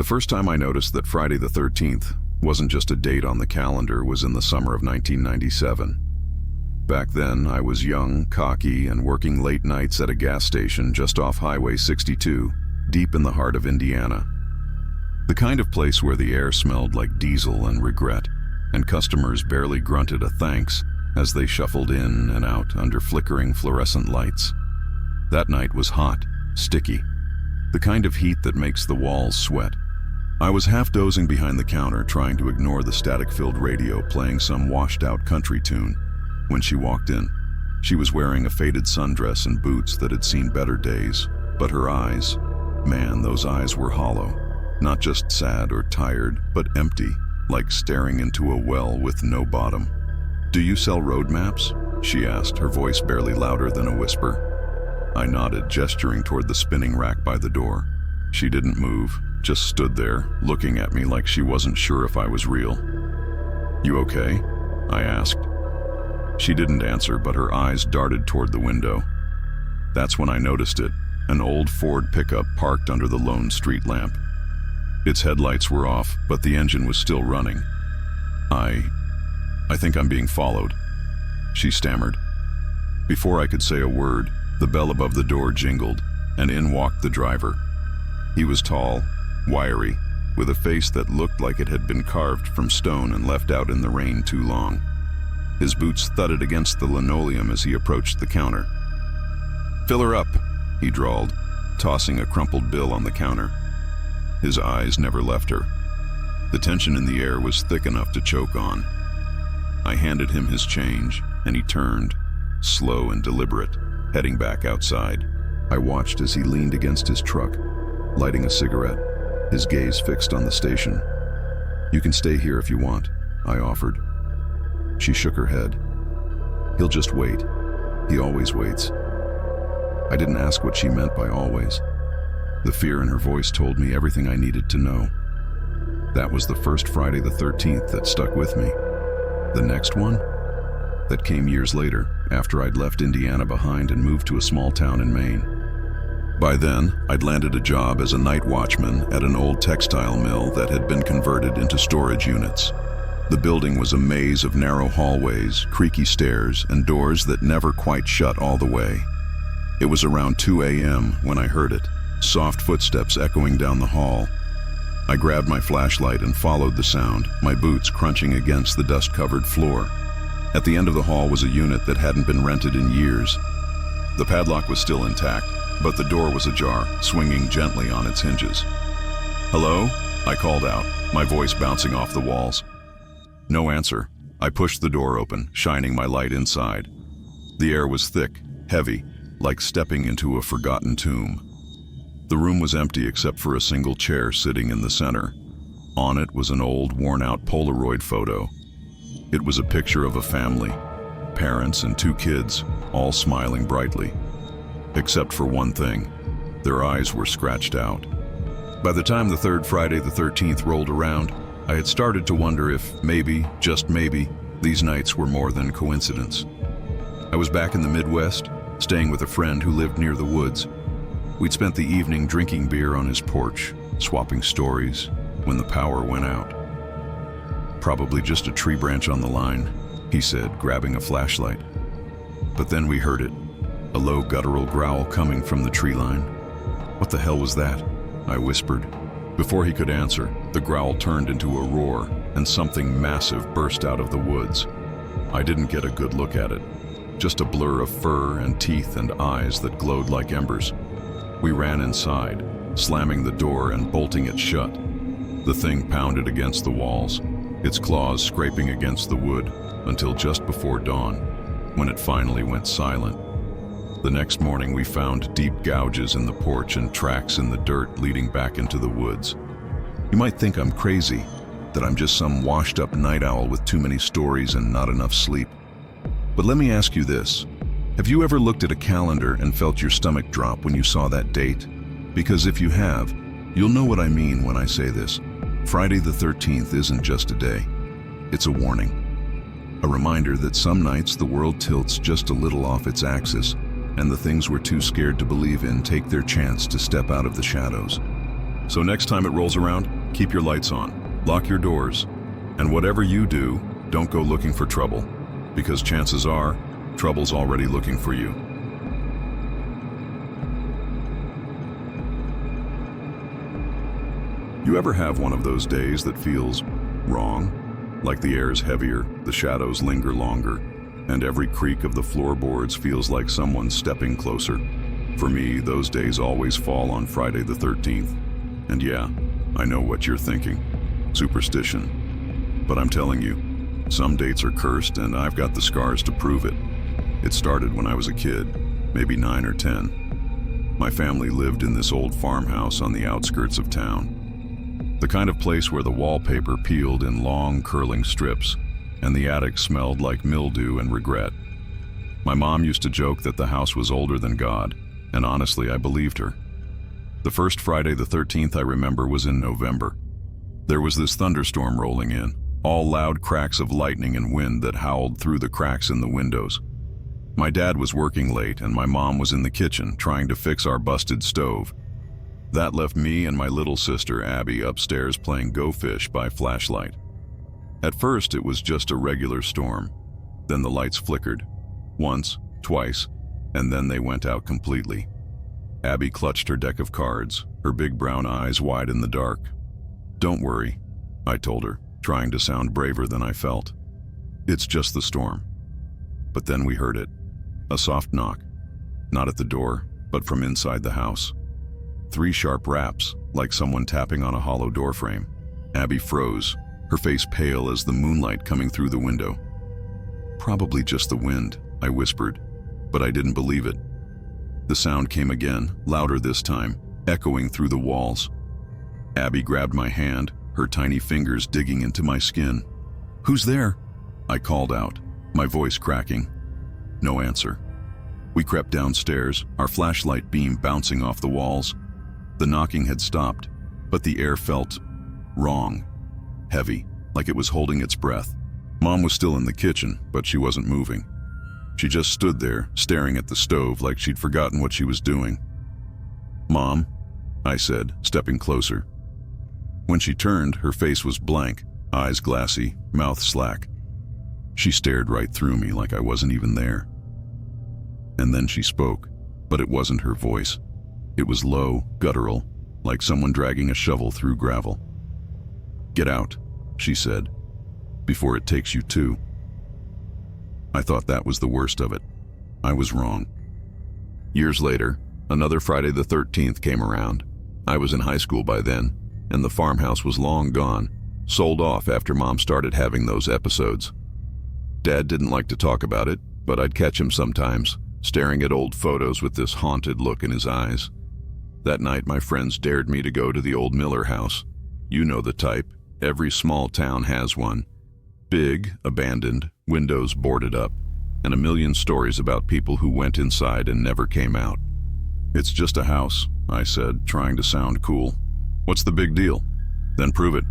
The first time I noticed that Friday the 13th wasn't just a date on the calendar was in the summer of 1997. Back then, I was young, cocky, and working late nights at a gas station just off Highway 62, deep in the heart of Indiana. The kind of place where the air smelled like diesel and regret, and customers barely grunted a thanks as they shuffled in and out under flickering fluorescent lights. That night was hot, sticky, the kind of heat that makes the walls sweat. I was half dozing behind the counter, trying to ignore the static-filled radio playing some washed-out country tune, when she walked in. She was wearing a faded sundress and boots that had seen better days, but her eyes, man, those eyes were hollow. Not just sad or tired, but empty, like staring into a well with no bottom. "Do you sell road maps?" she asked, her voice barely louder than a whisper. I nodded, gesturing toward the spinning rack by the door. She didn't move, just stood there, looking at me like she wasn't sure if I was real. "You okay?" I asked. She didn't answer, but her eyes darted toward the window. That's when I noticed it, an old Ford pickup parked under the lone street lamp. Its headlights were off, but the engine was still running. I think I'm being followed," she stammered. Before I could say a word, the bell above the door jingled, and in walked the driver. He was tall, wiry, with a face that looked like it had been carved from stone and left out in the rain too long. His boots thudded against the linoleum as he approached the counter. "Fill her up," he drawled, tossing a crumpled bill on the counter. His eyes never left her. The tension in the air was thick enough to choke on. I handed him his change, and he turned, slow and deliberate, heading back outside. I watched as he leaned against his truck, lighting a cigarette, his gaze fixed on the station. "You can stay here if you want," I offered. She shook her head. "He'll just wait. He always waits." I didn't ask what she meant by always. The fear in her voice told me everything I needed to know. That was the first Friday the 13th that stuck with me. The next one? That came years later, after I'd left Indiana behind and moved to a small town in Maine. By then, I'd landed a job as a night watchman at an old textile mill that had been converted into storage units. The building was a maze of narrow hallways, creaky stairs, and doors that never quite shut all the way. It was around 2 a.m. when I heard it, soft footsteps echoing down the hall. I grabbed my flashlight and followed the sound, my boots crunching against the dust-covered floor. At the end of the hall was a unit that hadn't been rented in years. The padlock was still intact, but the door was ajar, swinging gently on its hinges. "Hello?" I called out, my voice bouncing off the walls. No answer. I pushed the door open, shining my light inside. The air was thick, heavy, like stepping into a forgotten tomb. The room was empty except for a single chair sitting in the center. On it was an old, worn-out Polaroid photo. It was a picture of a family, parents and 2 kids, all smiling brightly. Except for one thing, their eyes were scratched out. By the time the third Friday the 13th rolled around, I had started to wonder if maybe, just maybe, these nights were more than coincidence. I was back in the Midwest, staying with a friend who lived near the woods. We'd spent the evening drinking beer on his porch, swapping stories, when the power went out. "Probably just a tree branch on the line," he said, grabbing a flashlight. But then we heard it, a low guttural growl coming from the tree line. "What the hell was that?" I whispered. Before he could answer, the growl turned into a roar, and something massive burst out of the woods. I didn't get a good look at it, just a blur of fur and teeth and eyes that glowed like embers. We ran inside, slamming the door and bolting it shut. The thing pounded against the walls, its claws scraping against the wood, until just before dawn, when it finally went silent. The next morning we found deep gouges in the porch and tracks in the dirt leading back into the woods. You might think I'm crazy, that I'm just some washed-up night owl with too many stories and not enough sleep. But let me ask you this. Have you ever looked at a calendar and felt your stomach drop when you saw that date? Because if you have, you'll know what I mean when I say this. Friday the 13th isn't just a day. It's a warning. A reminder that some nights the world tilts just a little off its axis, and the things we're too scared to believe in take their chance to step out of the shadows. So next time it rolls around, keep your lights on, lock your doors, and whatever you do, don't go looking for trouble, because chances are, trouble's already looking for you. You ever have one of those days that feels wrong? Like the air is heavier, the shadows linger longer, and every creak of the floorboards feels like someone's stepping closer. For me, those days always fall on Friday the 13th. And yeah, I know what you're thinking. Superstition. But I'm telling you, some dates are cursed and I've got the scars to prove it. It started when I was a kid, maybe 9 or 10. My family lived in this old farmhouse on the outskirts of town. The kind of place where the wallpaper peeled in long, curling strips, and the attic smelled like mildew and regret. My mom used to joke that the house was older than God, and honestly, I believed her. The first Friday the 13th I remember was in November. There was this thunderstorm rolling in, all loud cracks of lightning and wind that howled through the cracks in the windows. My dad was working late and my mom was in the kitchen trying to fix our busted stove. That left me and my little sister Abby upstairs playing Go Fish by flashlight. At first it was just a regular storm. Then the lights flickered. Once, twice, and then they went out completely. Abby clutched her deck of cards, her big brown eyes wide in the dark. "Don't worry," I told her, trying to sound braver than I felt. "It's just the storm." But then we heard it. A soft knock. Not at the door, but from inside the house. 3 sharp raps, like someone tapping on a hollow doorframe. Abby froze, her face pale as the moonlight coming through the window. "Probably just the wind," I whispered, but I didn't believe it. The sound came again, louder this time, echoing through the walls. Abby grabbed my hand, her tiny fingers digging into my skin. "Who's there?" I called out, my voice cracking. No answer. We crept downstairs, our flashlight beam bouncing off the walls. The knocking had stopped, but the air felt wrong, heavy, like it was holding its breath. Mom was still in the kitchen, but she wasn't moving. She just stood there, staring at the stove like she'd forgotten what she was doing. "Mom," I said, stepping closer. When she turned, her face was blank, eyes glassy, mouth slack. She stared right through me like I wasn't even there. And then she spoke, but it wasn't her voice. It was low, guttural, like someone dragging a shovel through gravel. "Get out," she said, "before it takes you too." I thought that was the worst of it. I was wrong. Years later, another Friday the 13th came around. I was in high school by then, and the farmhouse was long gone, sold off after Mom started having those episodes. Dad didn't like to talk about it, but I'd catch him sometimes, staring at old photos with this haunted look in his eyes. That night, my friends dared me to go to the old Miller house. You know the type. Every small town has one. Big, abandoned, windows boarded up, and a million stories about people who went inside and never came out. "It's just a house," I said, trying to sound cool. "What's the big deal?" "Then prove it,"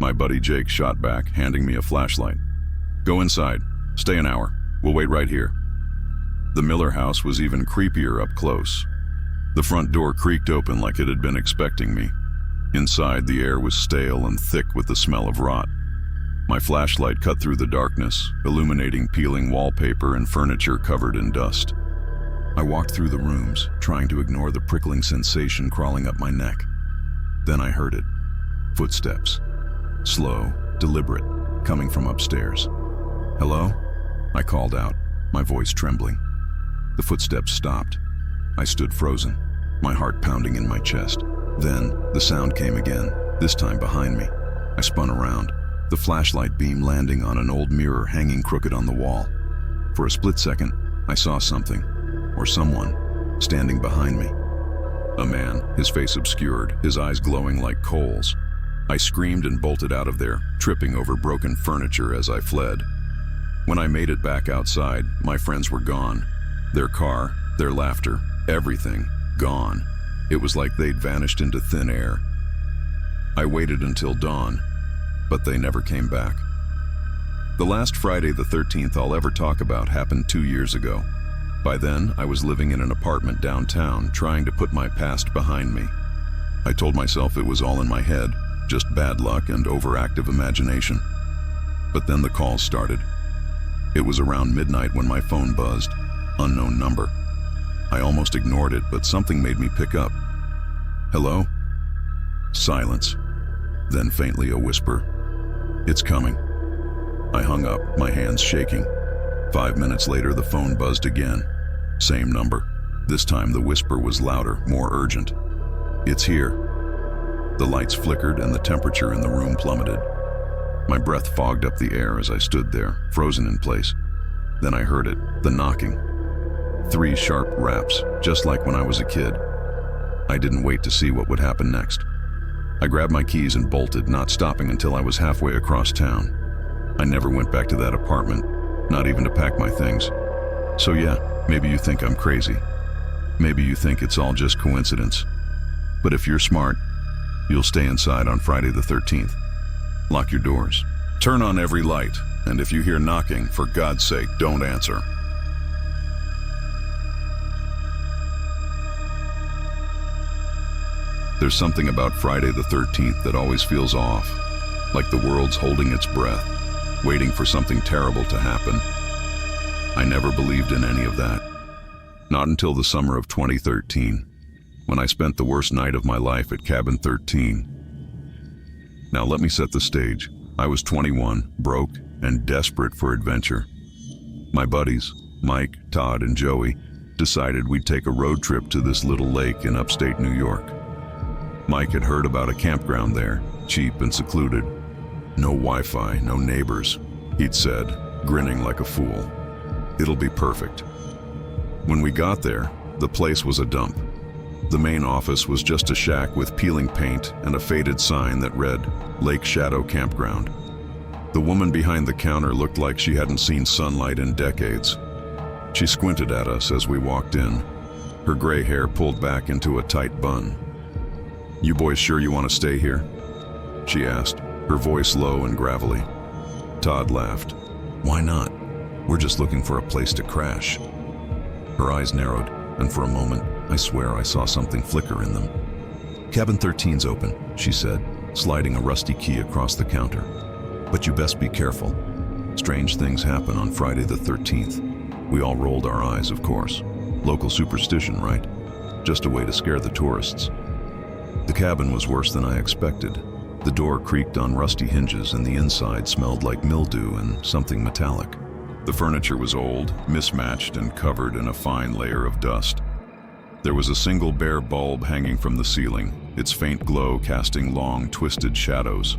my buddy Jake shot back, handing me a flashlight. "Go inside. Stay an hour. We'll wait right here." The Miller house was even creepier up close. The front door creaked open like it had been expecting me. Inside, the air was stale and thick with the smell of rot. My flashlight cut through the darkness, illuminating peeling wallpaper and furniture covered in dust. I walked through the rooms, trying to ignore the prickling sensation crawling up my neck. Then I heard it. Footsteps. Slow, deliberate, coming from upstairs. "Hello?" I called out, my voice trembling. The footsteps stopped. I stood frozen, my heart pounding in my chest. Then, the sound came again, this time behind me. I spun around, the flashlight beam landing on an old mirror hanging crooked on the wall. For a split second, I saw something, or someone, standing behind me. A man, his face obscured, his eyes glowing like coals. I screamed and bolted out of there, tripping over broken furniture as I fled. When I made it back outside, my friends were gone. Their car, their laughter, everything, gone. It was like they'd vanished into thin air. I waited until dawn, but they never came back. The last Friday the 13th I'll ever talk about happened 2 years ago. By then, I was living in an apartment downtown, trying to put my past behind me. I told myself it was all in my head, just bad luck and overactive imagination. But then the calls started. It was around midnight when my phone buzzed. Unknown number. I almost ignored it, but something made me pick up. Hello? Silence. Then faintly a whisper. It's coming. I hung up, my hands shaking. 5 minutes later, the phone buzzed again. Same number. This time the whisper was louder, more urgent. It's here. The lights flickered and the temperature in the room plummeted. My breath fogged up the air as I stood there, frozen in place. Then I heard it, the knocking. 3 sharp raps, just like when I was a kid. I didn't wait to see what would happen next. I grabbed my keys and bolted, not stopping until I was halfway across town. I never went back to that apartment, not even to pack my things. So yeah, maybe you think I'm crazy. Maybe you think it's all just coincidence. But if you're smart, you'll stay inside on Friday the 13th. Lock your doors. Turn on every light, and if you hear knocking, for God's sake, don't answer. There's something about Friday the 13th that always feels off, like the world's holding its breath, waiting for something terrible to happen. I never believed in any of that. Not until the summer of 2013, when I spent the worst night of my life at Cabin 13. Now let me set the stage. I was 21, broke, and desperate for adventure. My buddies, Mike, Todd, and Joey, decided we'd take a road trip to this little lake in upstate New York. Mike had heard about a campground there, cheap and secluded. No Wi-Fi, no neighbors, he'd said, grinning like a fool. It'll be perfect. When we got there, the place was a dump. The main office was just a shack with peeling paint and a faded sign that read, Lake Shadow Campground. The woman behind the counter looked like she hadn't seen sunlight in decades. She squinted at us as we walked in, her gray hair pulled back into a tight bun. "You boys sure you want to stay here?" she asked, her voice low and gravelly. Todd laughed. "Why not? We're just looking for a place to crash." Her eyes narrowed, and for a moment, I swear I saw something flicker in them. "Cabin 13's open," she said, sliding a rusty key across the counter. "But you best be careful. Strange things happen on Friday the 13th. We all rolled our eyes, of course. Local superstition, right? Just a way to scare the tourists. The cabin was worse than I expected. The door creaked on rusty hinges and the inside smelled like mildew and something metallic. The furniture was old, mismatched, and covered in a fine layer of dust. There was a single bare bulb hanging from the ceiling, its faint glow casting long, twisted shadows.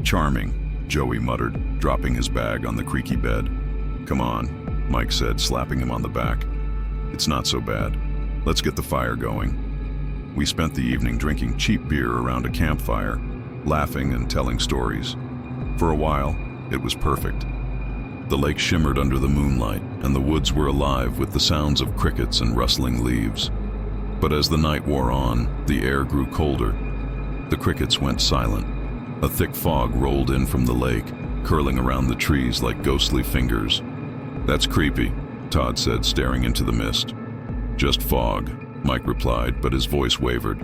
"Charming," Joey muttered, dropping his bag on the creaky bed. "Come on," Mike said, slapping him on the back. "It's not so bad. Let's get the fire going." We spent the evening drinking cheap beer around a campfire, laughing and telling stories. For a while, it was perfect. The lake shimmered under the moonlight, and the woods were alive with the sounds of crickets and rustling leaves. But as the night wore on, the air grew colder. The crickets went silent. A thick fog rolled in from the lake, curling around the trees like ghostly fingers. "That's creepy," Todd said, staring into the mist. "Just fog," Mike replied, but his voice wavered.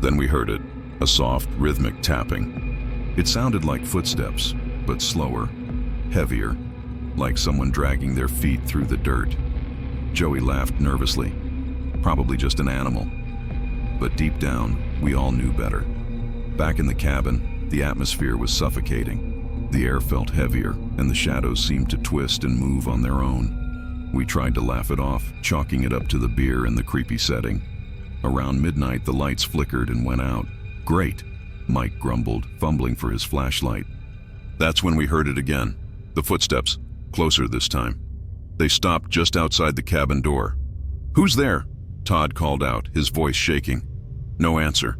Then we heard it, a soft, rhythmic tapping. It sounded like footsteps, but slower, heavier, like someone dragging their feet through the dirt. Joey laughed nervously. Probably just an animal. But deep down, we all knew better. Back in the cabin, the atmosphere was suffocating. The air felt heavier, and the shadows seemed to twist and move on their own. We tried to laugh it off, chalking it up to the beer and the creepy setting. Around midnight, the lights flickered and went out. "Great," Mike grumbled, fumbling for his flashlight. That's when we heard it again. The footsteps, closer this time. They stopped just outside the cabin door. "Who's there?" Todd called out, his voice shaking. No answer.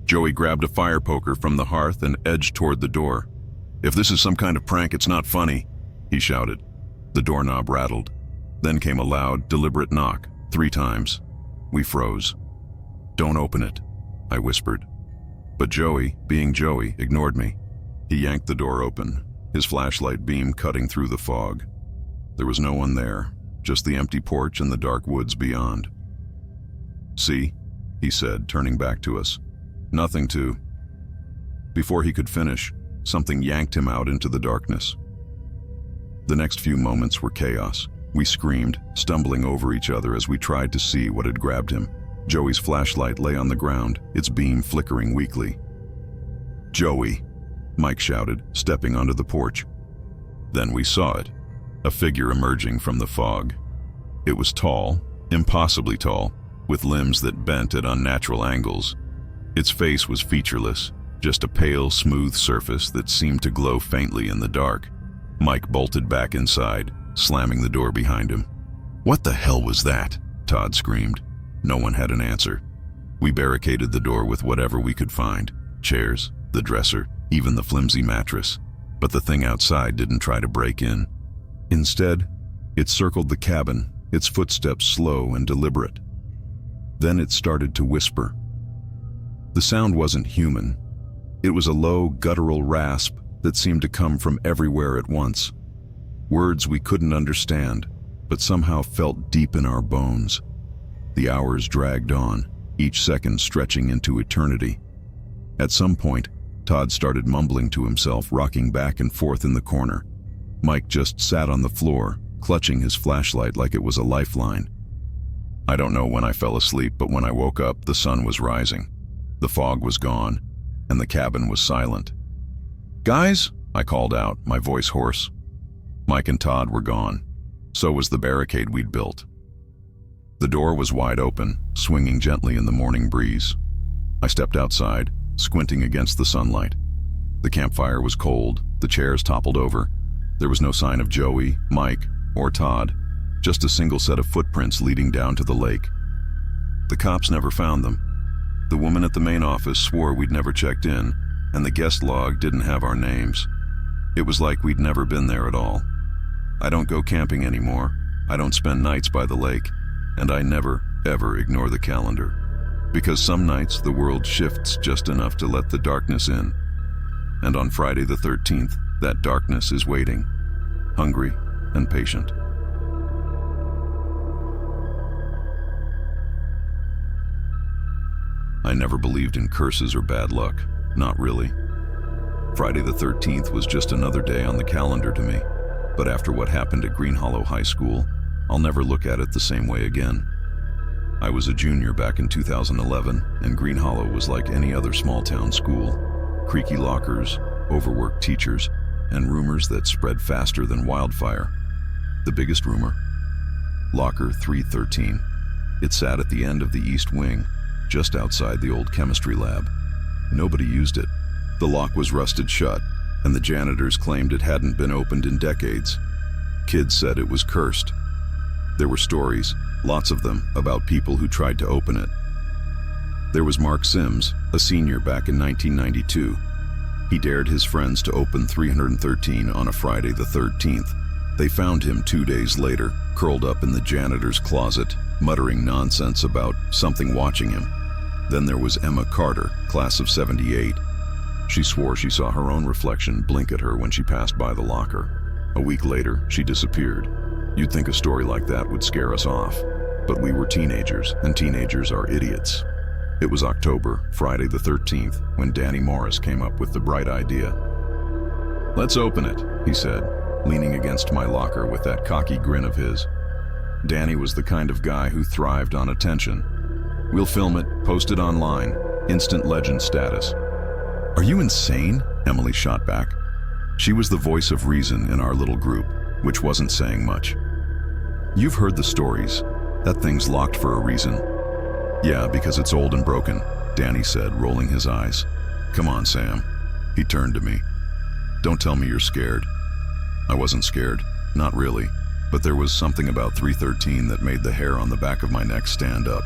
Joey grabbed a fire poker from the hearth and edged toward the door. "If this is some kind of prank, it's not funny," he shouted. The doorknob rattled. Then came a loud, deliberate knock, 3 times. We froze. "Don't open it," I whispered. But Joey, being Joey, ignored me. He yanked the door open, his flashlight beam cutting through the fog. There was no one there, just the empty porch and the dark woods beyond. "See?" he said, turning back to us. Nothing to. Before he could finish, something yanked him out into the darkness. The next few moments were chaos. We screamed, stumbling over each other as we tried to see what had grabbed him. Joey's flashlight lay on the ground, its beam flickering weakly. "Joey!" Mike shouted, stepping onto the porch. Then we saw it, a figure emerging from the fog. It was tall, impossibly tall, with limbs that bent at unnatural angles. Its face was featureless, just a pale, smooth surface that seemed to glow faintly in the dark. Mike bolted back inside, slamming the door behind him. "What the hell was that?" Todd screamed. No one had an answer. We barricaded the door with whatever we could find: chairs, the dresser, even the flimsy mattress. But the thing outside didn't try to break in. Instead, it circled the cabin, its footsteps slow and deliberate. Then it started to whisper. The sound wasn't human. It was a low, guttural rasp that seemed to come from everywhere at once. Words we couldn't understand, but somehow felt deep in our bones. The hours dragged on, each second stretching into eternity. At some point, Todd started mumbling to himself, rocking back and forth in the corner. Mike just sat on the floor, clutching his flashlight like it was a lifeline. I don't know when I fell asleep, but when I woke up, the sun was rising. The fog was gone, and the cabin was silent. "Guys," I called out, my voice hoarse. Mike and Todd were gone. So was the barricade we'd built. The door was wide open, swinging gently in the morning breeze. I stepped outside, squinting against the sunlight. The campfire was cold, the chairs toppled over. There was no sign of Joey, Mike, or Todd, just a single set of footprints leading down to the lake. The cops never found them. The woman at the main office swore we'd never checked in, and the guest log didn't have our names. It was like we'd never been there at all. I don't go camping anymore, I don't spend nights by the lake, and I never, ever ignore the calendar. Because some nights the world shifts just enough to let the darkness in. And on Friday the 13th, that darkness is waiting, hungry and patient. I never believed in curses or bad luck, not really. Friday the 13th was just another day on the calendar to me, but after what happened at Green Hollow High School, I'll never look at it the same way again. I was a junior back in 2011, and Green Hollow was like any other small-town school. Creaky lockers, overworked teachers, and rumors that spread faster than wildfire. The biggest rumor? Locker 313. It sat at the end of the east wing, just outside the old chemistry lab. Nobody used it. The lock was rusted shut, and the janitors claimed it hadn't been opened in decades. Kids said it was cursed. There were stories, lots of them, about people who tried to open it. There was Mark Sims, a senior back in 1992. He dared his friends to open 313 on a Friday the 13th. They found him 2 days later, curled up in the janitor's closet, muttering nonsense about something watching him. Then there was Emma Carter, class of '78. She swore she saw her own reflection blink at her when she passed by the locker. A week later, she disappeared. You'd think a story like that would scare us off, but we were teenagers, and teenagers are idiots. It was October, Friday the 13th, when Danny Morris came up with the bright idea. "Let's open it," he said, leaning against my locker with that cocky grin of his. Danny was the kind of guy who thrived on attention. "We'll film it, post it online, instant legend status." "Are you insane?" Emily shot back. She was the voice of reason in our little group, which wasn't saying much. "You've heard the stories. That thing's locked for a reason." "Yeah, because it's old and broken," Danny said, rolling his eyes. "Come on, Sam." He turned to me. "Don't tell me you're scared." I wasn't scared, not really, but there was something about 313 that made the hair on the back of my neck stand up.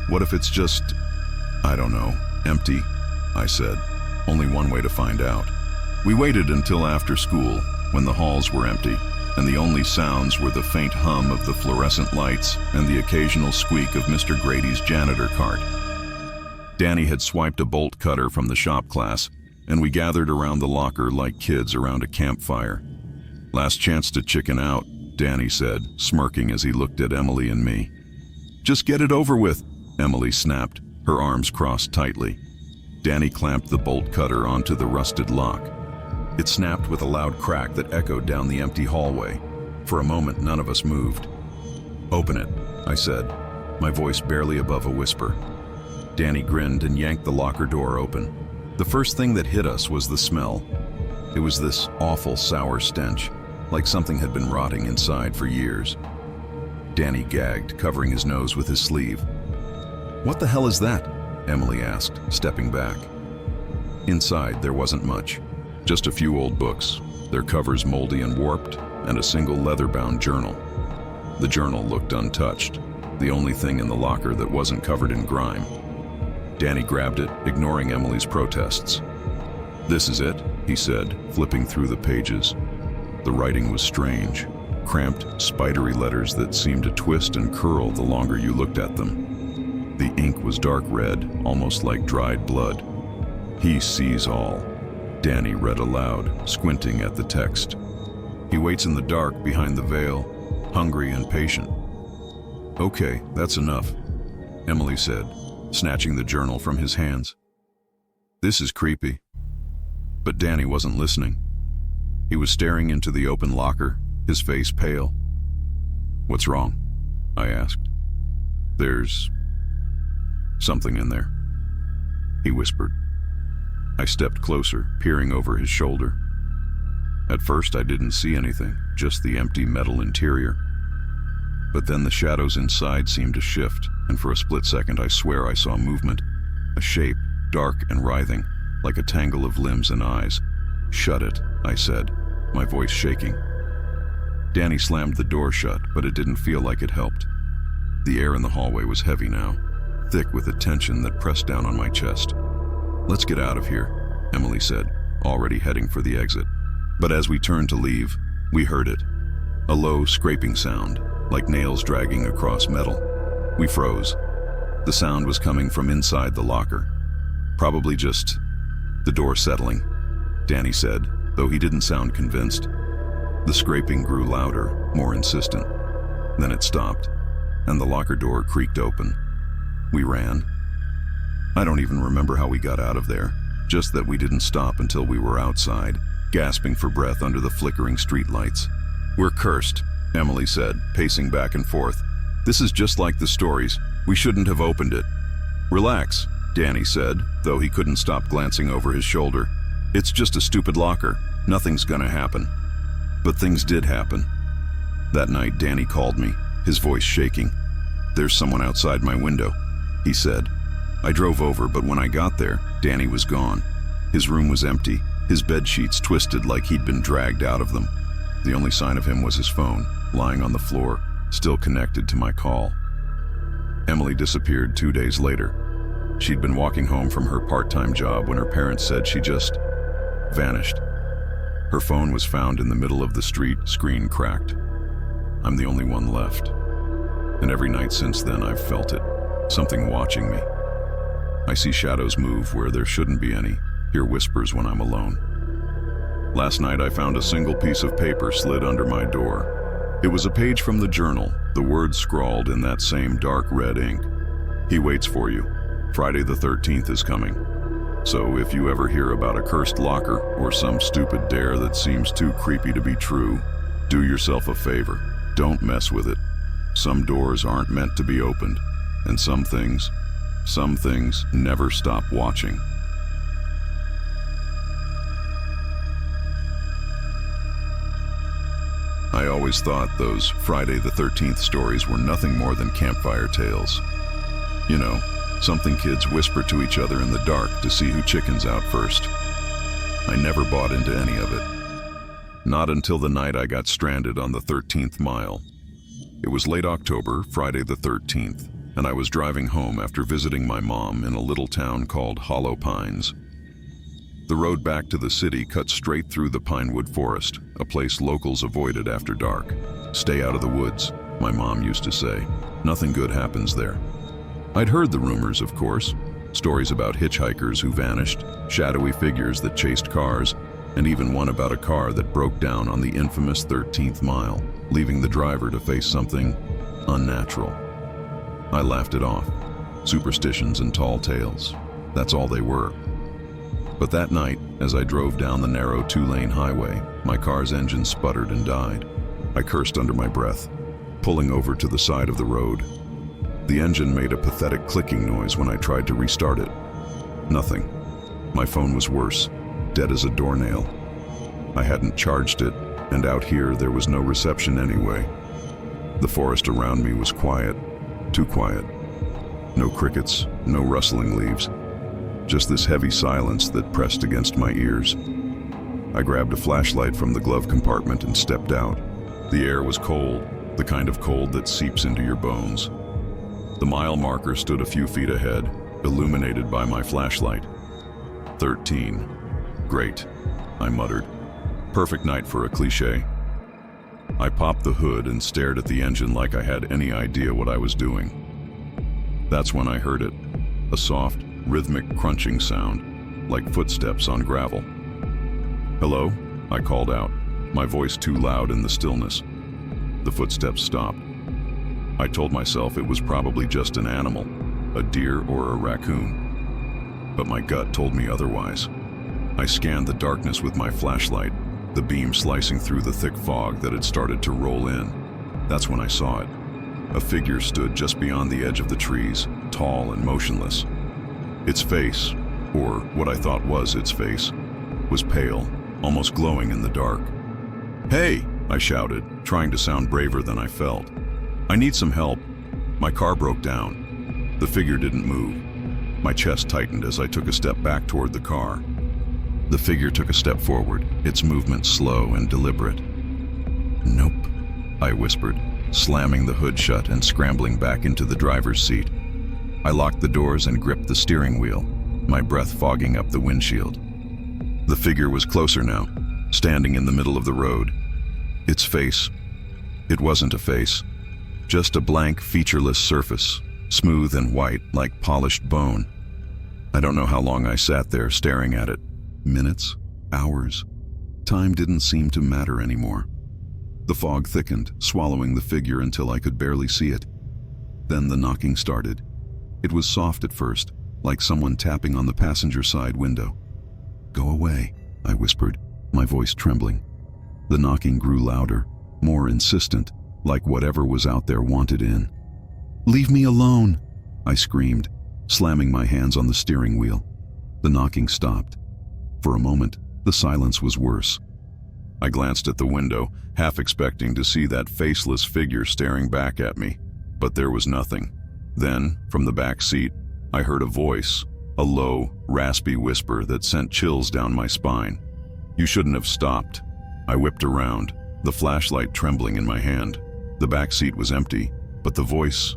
"What if it's just, I don't know, empty?" I said. "Only one way to find out." We waited until after school, when the halls were empty, and the only sounds were the faint hum of the fluorescent lights and the occasional squeak of Mr. Grady's janitor cart. Danny had swiped a bolt cutter from the shop class, and we gathered around the locker like kids around a campfire. "Last chance to chicken out," Danny said, smirking as he looked at Emily and me. "Just get it over with," Emily snapped, her arms crossed tightly. Danny clamped the bolt cutter onto the rusted lock. It snapped with a loud crack that echoed down the empty hallway. For a moment, none of us moved. "Open it," I said, my voice barely above a whisper. Danny grinned and yanked the locker door open. The first thing that hit us was the smell. It was this awful sour stench, like something had been rotting inside for years. Danny gagged, covering his nose with his sleeve. "What the hell is that?" Emily asked, stepping back. Inside, there wasn't much. Just a few old books, their covers moldy and warped, and a single leather-bound journal. The journal looked untouched, the only thing in the locker that wasn't covered in grime. Danny grabbed it, ignoring Emily's protests. "This is it," he said, flipping through the pages. The writing was strange, cramped, spidery letters that seemed to twist and curl the longer you looked at them. The ink was dark red, almost like dried blood. "He sees all," Danny read aloud, squinting at the text. "He waits in the dark behind the veil, hungry and patient." "Okay, that's enough," Emily said, snatching the journal from his hands. "This is creepy." But Danny wasn't listening. He was staring into the open locker, his face pale. "What's wrong?" I asked. "There's something in there," he whispered. I stepped closer, peering over his shoulder. At first I didn't see anything, just the empty metal interior. But then the shadows inside seemed to shift, and for a split second I swear I saw movement, a shape, dark and writhing, like a tangle of limbs and eyes. "Shut it," I said, my voice shaking. Danny slammed the door shut, but it didn't feel like it helped. The air in the hallway was heavy now, thick with a tension that pressed down on my chest. "Let's get out of here," Emily said, already heading for the exit. But as we turned to leave, we heard it. A low, scraping sound, like nails dragging across metal. We froze. The sound was coming from inside the locker. Probably just the door settling, Danny said, though he didn't sound convinced. The scraping grew louder, more insistent. Then it stopped, and the locker door creaked open. We ran. I don't even remember how we got out of there, just that we didn't stop until we were outside, gasping for breath under the flickering streetlights. "We're cursed," Emily said, pacing back and forth. "This is just like the stories. We shouldn't have opened it." "Relax," Danny said, though he couldn't stop glancing over his shoulder. "It's just a stupid locker. Nothing's gonna happen." But things did happen. That night, Danny called me, his voice shaking. "There's someone outside my window," he said. I drove over, but when I got there, Danny was gone. His room was empty, his bed sheets twisted like he'd been dragged out of them. The only sign of him was his phone, lying on the floor, still connected to my call. Emily disappeared 2 days later. She'd been walking home from her part-time job when her parents said she just vanished. Her phone was found in the middle of the street, screen cracked. I'm the only one left. And every night since then I've felt it, something watching me. I see shadows move where there shouldn't be any, hear whispers when I'm alone. Last night I found a single piece of paper slid under my door. It was a page from the journal, the words scrawled in that same dark red ink. "He waits for you. Friday the 13th is coming. So if you ever hear about a cursed locker or some stupid dare that seems too creepy to be true, do yourself a favor. Don't mess with it. Some doors aren't meant to be opened, and some things never stop watching." I always thought those Friday the 13th stories were nothing more than campfire tales. You know, something kids whisper to each other in the dark to see who chickens out first. I never bought into any of it. Not until the night I got stranded on the 13th mile. It was late October, Friday the 13th, and I was driving home after visiting my mom in a little town called Hollow Pines. The road back to the city cut straight through the pinewood forest, a place locals avoided after dark. "Stay out of the woods," my mom used to say. "Nothing good happens there." I'd heard the rumors, of course. Stories about hitchhikers who vanished, shadowy figures that chased cars, and even one about a car that broke down on the infamous 13th mile, leaving the driver to face something unnatural. I laughed it off. Superstitions and tall tales. That's all they were. But that night, as I drove down the narrow 2-lane highway, my car's engine sputtered and died. I cursed under my breath, pulling over to the side of the road. The engine made a pathetic clicking noise when I tried to restart it. Nothing. My phone was worse, dead as a doornail. I hadn't charged it, and out here there was no reception anyway. The forest around me was quiet, too quiet. No crickets, no rustling leaves. Just this heavy silence that pressed against my ears. I grabbed a flashlight from the glove compartment and stepped out. The air was cold, the kind of cold that seeps into your bones. The mile marker stood a few feet ahead, illuminated by my flashlight. 13. Great, I muttered. Perfect night for a cliché. I popped the hood and stared at the engine like I had any idea what I was doing. That's when I heard it, a soft, rhythmic crunching sound, like footsteps on gravel. "Hello?" I called out, my voice too loud in the stillness. The footsteps stopped. I told myself it was probably just an animal, a deer or a raccoon. But my gut told me otherwise. I scanned the darkness with my flashlight, the beam slicing through the thick fog that had started to roll in. That's when I saw it. A figure stood just beyond the edge of the trees, tall and motionless. Its face, or what I thought was its face, was pale, almost glowing in the dark. "Hey!" I shouted, trying to sound braver than I felt. "I need some help. My car broke down." The figure didn't move. My chest tightened as I took a step back toward the car. The figure took a step forward, its movement slow and deliberate. "Nope," I whispered, slamming the hood shut and scrambling back into the driver's seat. I locked the doors and gripped the steering wheel, my breath fogging up the windshield. The figure was closer now, standing in the middle of the road. Its face. It wasn't a face, just a blank, featureless surface, smooth and white like polished bone. I don't know how long I sat there staring at it. Minutes? Hours? Time didn't seem to matter anymore. The fog thickened, swallowing the figure until I could barely see it. Then the knocking started. It was soft at first, like someone tapping on the passenger side window. "Go away," I whispered, my voice trembling. The knocking grew louder, more insistent, like whatever was out there wanted in. "Leave me alone," I screamed, slamming my hands on the steering wheel. The knocking stopped. For a moment, the silence was worse. I glanced at the window, half expecting to see that faceless figure staring back at me, but there was nothing. Then, from the back seat, I heard a voice, a low, raspy whisper that sent chills down my spine. "You shouldn't have stopped." I whipped around, the flashlight trembling in my hand. The back seat was empty, but the voice,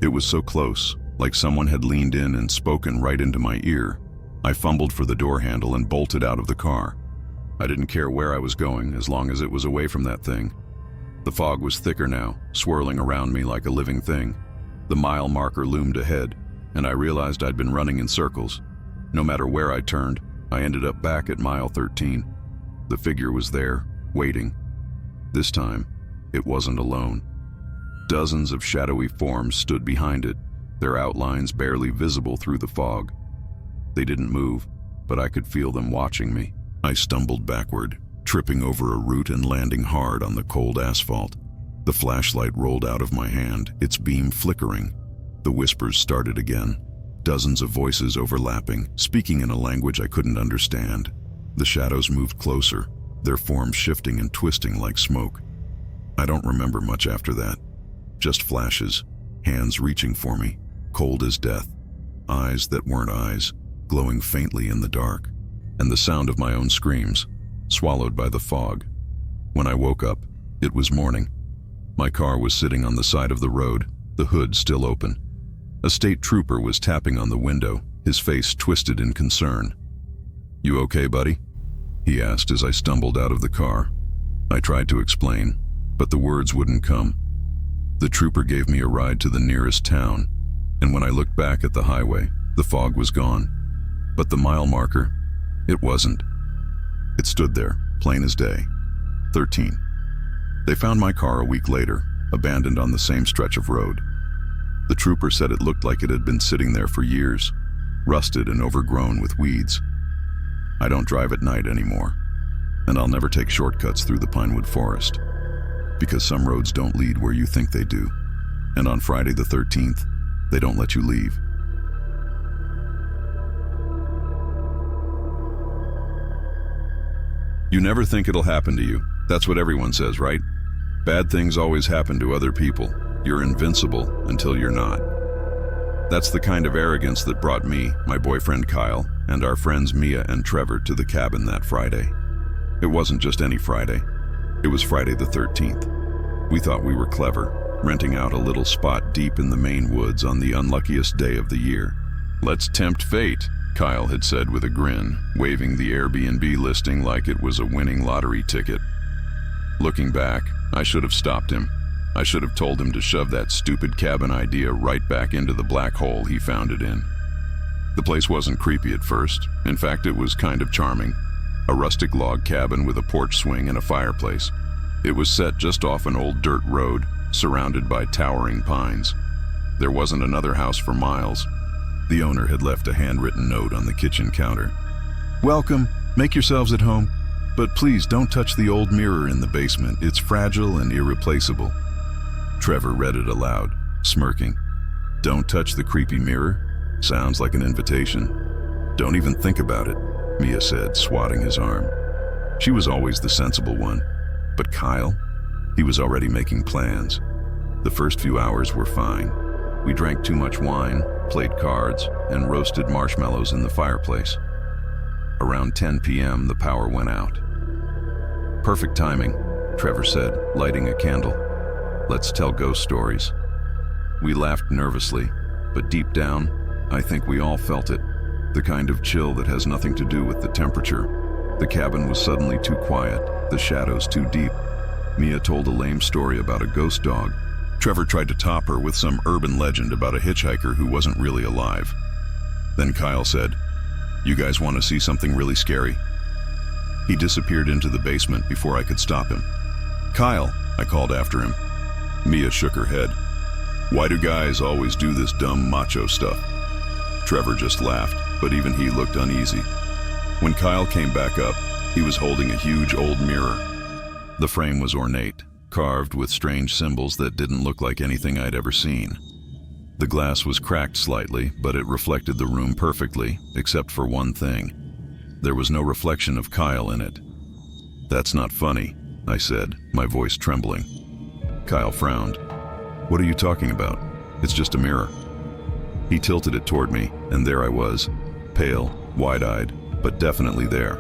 it was so close, like someone had leaned in and spoken right into my ear. I fumbled for the door handle and bolted out of the car. I didn't care where I was going as long as it was away from that thing. The fog was thicker now, swirling around me like a living thing. The mile marker loomed ahead, and I realized I'd been running in circles. No matter where I turned, I ended up back at mile 13. The figure was there, waiting. This time, it wasn't alone. Dozens of shadowy forms stood behind it, their outlines barely visible through the fog. They didn't move, but I could feel them watching me. I stumbled backward, tripping over a root and landing hard on the cold asphalt. The flashlight rolled out of my hand, its beam flickering. The whispers started again, dozens of voices overlapping, speaking in a language I couldn't understand. The shadows moved closer, their forms shifting and twisting like smoke. I don't remember much after that. Just flashes, hands reaching for me, cold as death, eyes that weren't eyes, glowing faintly in the dark, and the sound of my own screams, swallowed by the fog. When I woke up, it was morning. My car was sitting on the side of the road, the hood still open. A state trooper was tapping on the window, his face twisted in concern. "You okay, buddy?" he asked as I stumbled out of the car. I tried to explain, but the words wouldn't come. The trooper gave me a ride to the nearest town, and when I looked back at the highway, the fog was gone. But the mile marker, it wasn't. It stood there, plain as day. 13. They found my car a week later, abandoned on the same stretch of road. The trooper said it looked like it had been sitting there for years, rusted and overgrown with weeds. I don't drive at night anymore, and I'll never take shortcuts through the Pinewood Forest, because some roads don't lead where you think they do, and on Friday the 13th, they don't let you leave. You never think it'll happen to you. That's what everyone says, right? Bad things always happen to other people. You're invincible until you're not. That's the kind of arrogance that brought me, my boyfriend Kyle, and our friends Mia and Trevor to the cabin that Friday. It wasn't just any Friday. It was Friday the 13th. We thought we were clever, renting out a little spot deep in the Maine woods on the unluckiest day of the year. "Let's tempt fate," Kyle had said with a grin, waving the Airbnb listing like it was a winning lottery ticket. Looking back, I should have stopped him. I should have told him to shove that stupid cabin idea right back into the black hole he found it in. The place wasn't creepy at first. In fact, it was kind of charming. A rustic log cabin with a porch swing and a fireplace. It was set just off an old dirt road, surrounded by towering pines. There wasn't another house for miles. The owner had left a handwritten note on the kitchen counter. "Welcome, make yourselves at home, but please don't touch the old mirror in the basement. It's fragile and irreplaceable." Trevor read it aloud, smirking. "Don't touch the creepy mirror? Sounds like an invitation." "Don't even think about it," Mia said, swatting his arm. She was always the sensible one. But Kyle? He was already making plans. The first few hours were fine. We drank too much wine, played cards, and roasted marshmallows in the fireplace. Around 10 p.m., the power went out. "Perfect timing," Trevor said, lighting a candle. "Let's tell ghost stories." We laughed nervously, but deep down, I think we all felt it. The kind of chill that has nothing to do with the temperature. The cabin was suddenly too quiet, the shadows too deep. Mia told a lame story about a ghost dog. Trevor tried to top her with some urban legend about a hitchhiker who wasn't really alive. Then Kyle said, "You guys want to see something really scary?" He disappeared into the basement before I could stop him. "Kyle," I called after him. Mia shook her head. "Why do guys always do this dumb macho stuff?" Trevor just laughed, but even he looked uneasy. When Kyle came back up, he was holding a huge old mirror. The frame was ornate, carved with strange symbols that didn't look like anything I'd ever seen. The glass was cracked slightly, but it reflected the room perfectly, except for one thing. There was no reflection of Kyle in it. "That's not funny," I said, my voice trembling. Kyle frowned. "What are you talking about? It's just a mirror." He tilted it toward me, and there I was, pale, wide-eyed, but definitely there.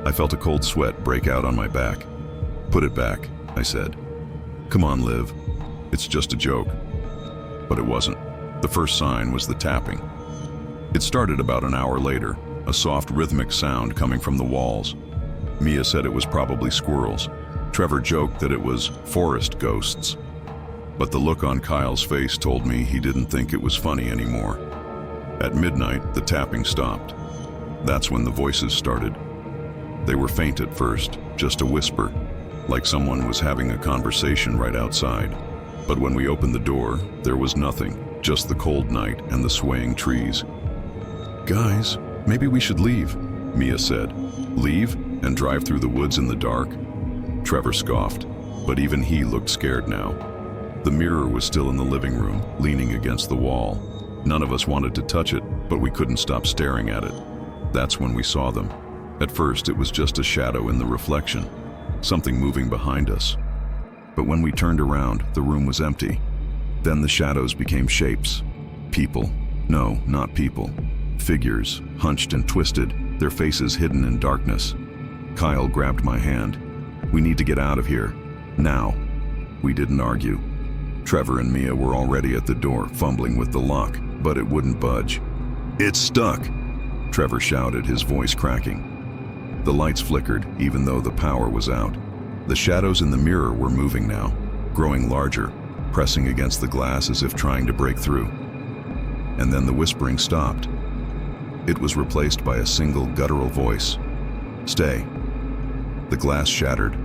I felt a cold sweat break out on my back. "Put it back," I said. "Come on, Liv. It's just a joke." But it wasn't. The first sign was the tapping. It started about an hour later, a soft rhythmic sound coming from the walls. Mia said it was probably squirrels. Trevor joked that it was forest ghosts. But the look on Kyle's face told me he didn't think it was funny anymore. At midnight, the tapping stopped. That's when the voices started. They were faint at first, just a whisper, like someone was having a conversation right outside. But when we opened the door, there was nothing, just the cold night and the swaying trees. "Guys, maybe we should leave," Mia said. "Leave and drive through the woods in the dark?" Trevor scoffed, but even he looked scared now. The mirror was still in the living room, leaning against the wall. None of us wanted to touch it, but we couldn't stop staring at it. That's when we saw them. At first, it was just a shadow in the reflection, something moving behind us. But when we turned around, the room was empty. Then the shadows became shapes. People. No, not people. Figures, hunched and twisted, their faces hidden in darkness. Kyle grabbed my hand. "We need to get out of here. Now." We didn't argue. Trevor and Mia were already at the door, fumbling with the lock, but it wouldn't budge. "It's stuck!" Trevor shouted, his voice cracking. The lights flickered, even though the power was out. The shadows in the mirror were moving now, growing larger, pressing against the glass as if trying to break through. And then the whispering stopped. It was replaced by a single guttural voice. "Stay." The glass shattered.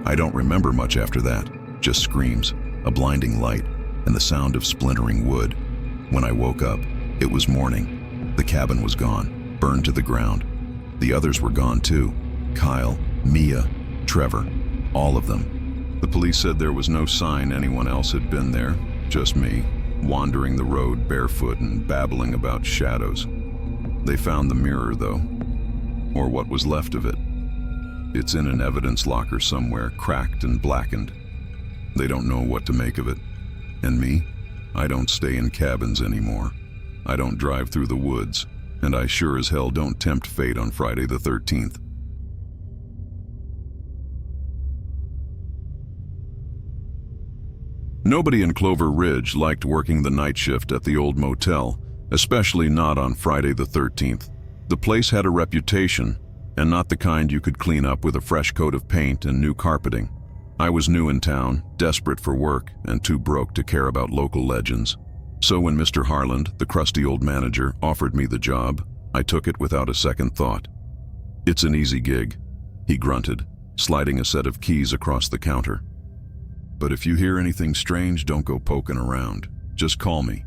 I don't remember much after that, just screams, a blinding light, and the sound of splintering wood. When I woke up, it was morning. The cabin was gone, burned to the ground. The others were gone too. Kyle, Mia, Trevor, all of them. The police said there was no sign anyone else had been there, just me, wandering the road barefoot and babbling about shadows. They found the mirror though, or what was left of it. It's in an evidence locker somewhere, cracked and blackened. They don't know what to make of it. And me? I don't stay in cabins anymore. I don't drive through the woods, and I sure as hell don't tempt fate on Friday the 13th. Nobody in Clover Ridge liked working the night shift at the old motel, especially not on Friday the 13th. The place had a reputation, and not the kind you could clean up with a fresh coat of paint and new carpeting. I was new in town, desperate for work, and too broke to care about local legends. So when Mr. Harland, the crusty old manager, offered me the job, I took it without a second thought. "It's an easy gig," he grunted, sliding a set of keys across the counter. "But if you hear anything strange, don't go poking around. Just call me."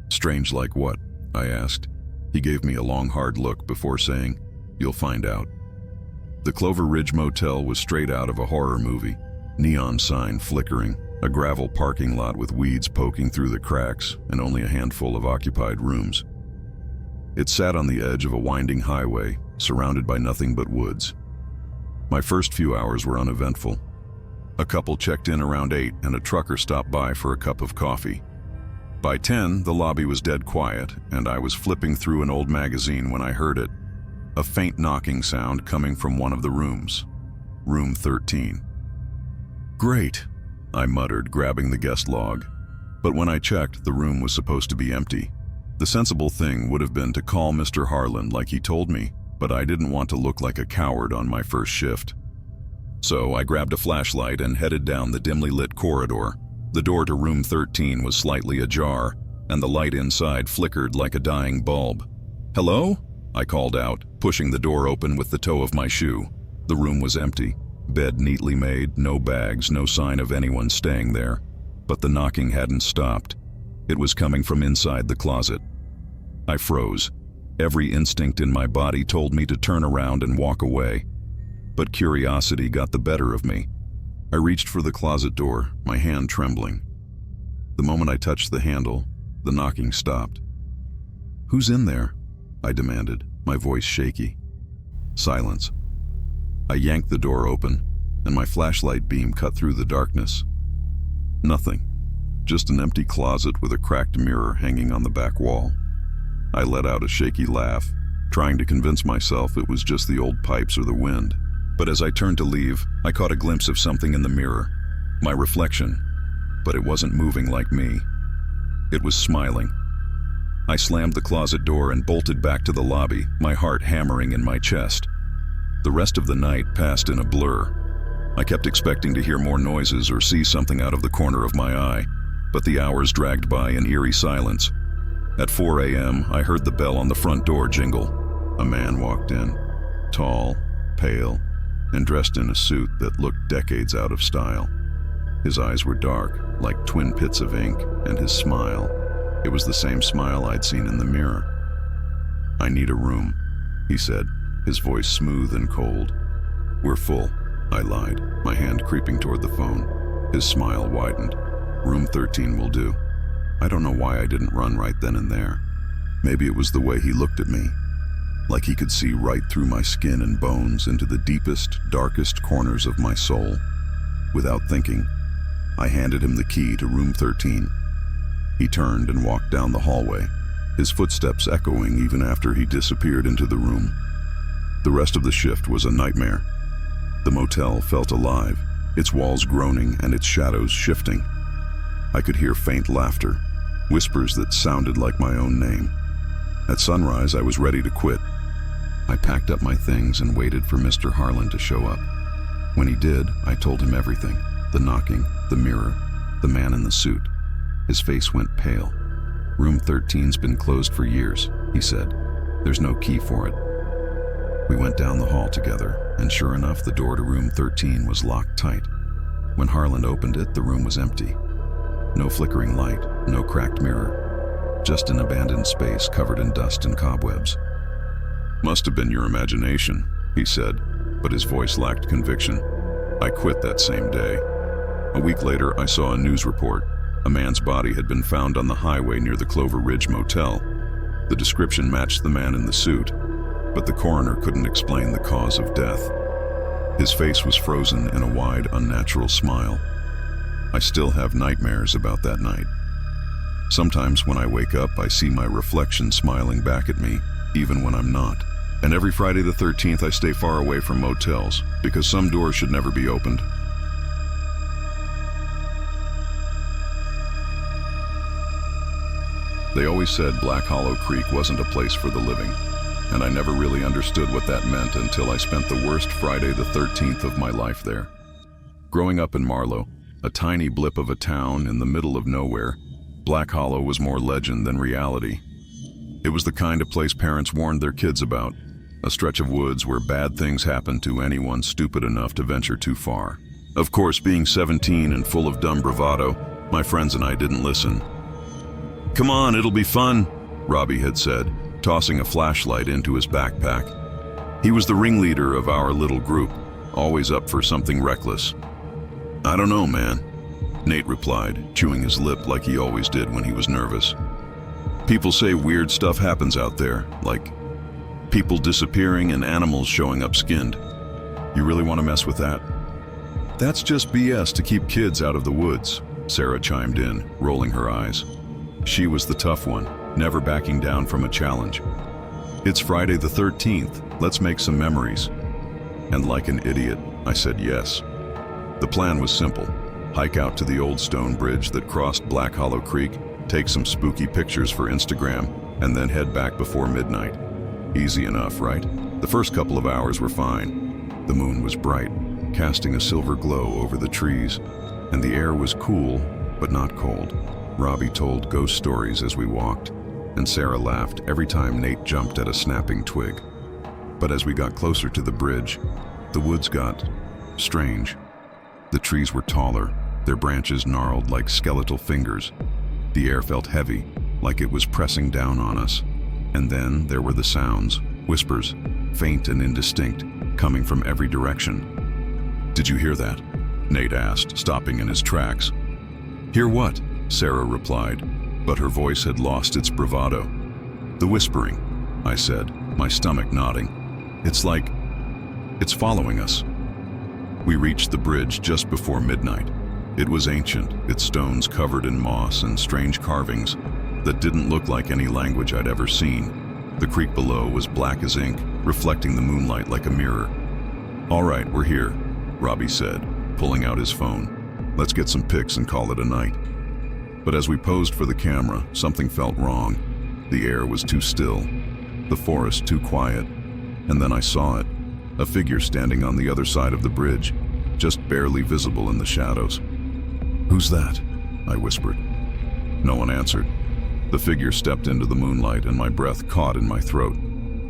"Strange like what?" I asked. He gave me a long, hard look before saying, "You'll find out." The Clover Ridge Motel was straight out of a horror movie. Neon sign flickering, a gravel parking lot with weeds poking through the cracks, and only a handful of occupied rooms. It sat on the edge of a winding highway, surrounded by nothing but woods. My first few hours were uneventful. A couple checked in around 8 and a trucker stopped by for a cup of coffee. By 10, the lobby was dead quiet, and I was flipping through an old magazine when I heard it. A faint knocking sound coming from one of the rooms. Room 13. "Great," I muttered, grabbing the guest log. But when I checked, the room was supposed to be empty. The sensible thing would have been to call Mr. Harland like he told me, but I didn't want to look like a coward on my first shift. So I grabbed a flashlight and headed down the dimly lit corridor. The door to room 13 was slightly ajar, and the light inside flickered like a dying bulb. "Hello?" I called out, pushing the door open with the toe of my shoe. The room was empty. Bed neatly made, no bags, no sign of anyone staying there. But the knocking hadn't stopped. It was coming from inside the closet. I froze. Every instinct in my body told me to turn around and walk away. But curiosity got the better of me. I reached for the closet door, my hand trembling. The moment I touched the handle, the knocking stopped. "Who's in there?" I demanded, my voice shaky. Silence. I yanked the door open, and my flashlight beam cut through the darkness. Nothing. Just an empty closet with a cracked mirror hanging on the back wall. I let out a shaky laugh, trying to convince myself it was just the old pipes or the wind. But as I turned to leave, I caught a glimpse of something in the mirror. My reflection. But it wasn't moving like me. It was smiling. I slammed the closet door and bolted back to the lobby, my heart hammering in my chest. The rest of the night passed in a blur. I kept expecting to hear more noises or see something out of the corner of my eye, but the hours dragged by in eerie silence. At 4 a.m., I heard the bell on the front door jingle. A man walked in, tall, pale, and dressed in a suit that looked decades out of style. His eyes were dark, like twin pits of ink, and his smile, it was the same smile I'd seen in the mirror. "I need a room," he said, his voice smooth and cold. "We're full," I lied, my hand creeping toward the phone. His smile widened. "Room 13 will do." I don't know why I didn't run right then and there. Maybe it was the way he looked at me, like he could see right through my skin and bones into the deepest, darkest corners of my soul. Without thinking, I handed him the key to room 13. He turned and walked down the hallway, his footsteps echoing even after he disappeared into the room. The rest of the shift was a nightmare. The motel felt alive, its walls groaning and its shadows shifting. I could hear faint laughter, whispers that sounded like my own name. At sunrise, I was ready to quit. I packed up my things and waited for Mr. Harland to show up. When he did, I told him everything: the knocking, the mirror, the man in the suit. His face went pale. "Room 13's been closed for years," he said. "There's no key for it." We went down the hall together, and sure enough, the door to room 13 was locked tight. When Harland opened it, the room was empty. No flickering light, no cracked mirror, just an abandoned space covered in dust and cobwebs. Must have been your imagination, he said, but his voice lacked conviction. I quit that same day. A week later, I saw a news report. A man's body had been found on the highway near the Clover Ridge Motel. The description matched the man in the suit, but the coroner couldn't explain the cause of death. His face was frozen in a wide, unnatural smile. I still have nightmares about that night. Sometimes when I wake up, I see my reflection smiling back at me, even when I'm not. And every Friday the 13th, I stay far away from motels, because some doors should never be opened. They always said Black Hollow Creek wasn't a place for the living, and I never really understood what that meant until I spent the worst Friday the 13th of my life there. Growing up in Marlow, a tiny blip of a town in the middle of nowhere, Black Hollow was more legend than reality. It was the kind of place parents warned their kids about, a stretch of woods where bad things happened to anyone stupid enough to venture too far. Of course, being 17 and full of dumb bravado, my friends and I didn't listen. "Come on, it'll be fun," Robbie had said, tossing a flashlight into his backpack. He was the ringleader of our little group, always up for something reckless. "I don't know, man," Nate replied, chewing his lip like he always did when he was nervous. "People say weird stuff happens out there, like people disappearing and animals showing up skinned. You really want to mess with that?" "That's just BS to keep kids out of the woods," Sarah chimed in, rolling her eyes. She was the tough one, never backing down from a challenge. "It's Friday the 13th, let's make some memories." And like an idiot, I said yes. The plan was simple: hike out to the old stone bridge that crossed Black Hollow Creek, take some spooky pictures for Instagram, and then head back before midnight. Easy enough, right? The first couple of hours were fine. The moon was bright, casting a silver glow over the trees, and the air was cool, but not cold. Robbie told ghost stories as we walked, and Sarah laughed every time Nate jumped at a snapping twig. But as we got closer to the bridge, the woods got strange. The trees were taller, their branches gnarled like skeletal fingers. The air felt heavy, like it was pressing down on us. And then there were the sounds, whispers, faint and indistinct, coming from every direction. "Did you hear that?" Nate asked, stopping in his tracks. "Hear what?" Sarah replied, but her voice had lost its bravado. "The whispering," I said, my stomach nodding. It's following us." We reached the bridge just before midnight. It was ancient, its stones covered in moss and strange carvings that didn't look like any language I'd ever seen. The creek below was black as ink, reflecting the moonlight like a mirror. "All right, we're here," Robbie said, pulling out his phone. "Let's get some pics and call it a night." But as we posed for the camera, something felt wrong. The air was too still, the forest too quiet, and then I saw it, a figure standing on the other side of the bridge, just barely visible in the shadows. "Who's that?" I whispered. No one answered. The figure stepped into the moonlight and my breath caught in my throat.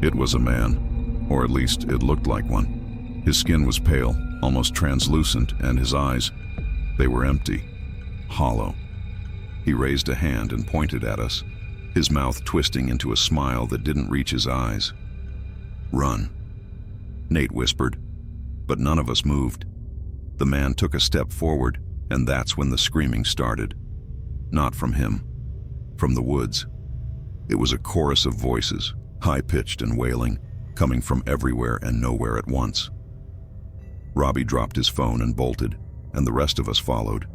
It was a man, or at least it looked like one. His skin was pale, almost translucent, and his eyes, they were empty, hollow. He raised a hand and pointed at us, his mouth twisting into a smile that didn't reach his eyes. "Run," Nate whispered, but none of us moved. The man took a step forward, and that's when the screaming started. Not from him, from the woods. It was a chorus of voices, high-pitched and wailing, coming from everywhere and nowhere at once. Robbie dropped his phone and bolted, and the rest of us followed.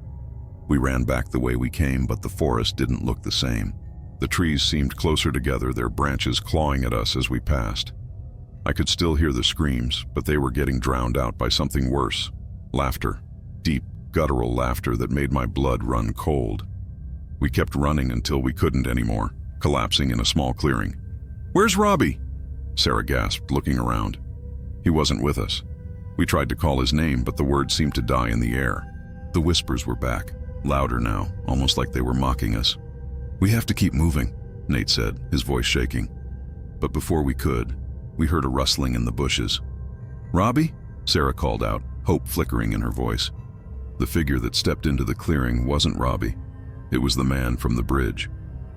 We ran back the way we came, but the forest didn't look the same. The trees seemed closer together, their branches clawing at us as we passed. I could still hear the screams, but they were getting drowned out by something worse. Laughter. Deep, guttural laughter that made my blood run cold. We kept running until we couldn't anymore, collapsing in a small clearing. "Where's Robbie?" Sarah gasped, looking around. He wasn't with us. We tried to call his name, but the words seemed to die in the air. The whispers were back, louder now, almost like they were mocking us. "We have to keep moving," Nate said, his voice shaking. But before we could, we heard a rustling in the bushes. "Robbie?" Sarah called out, hope flickering in her voice. The figure that stepped into the clearing wasn't Robbie. It was the man from the bridge.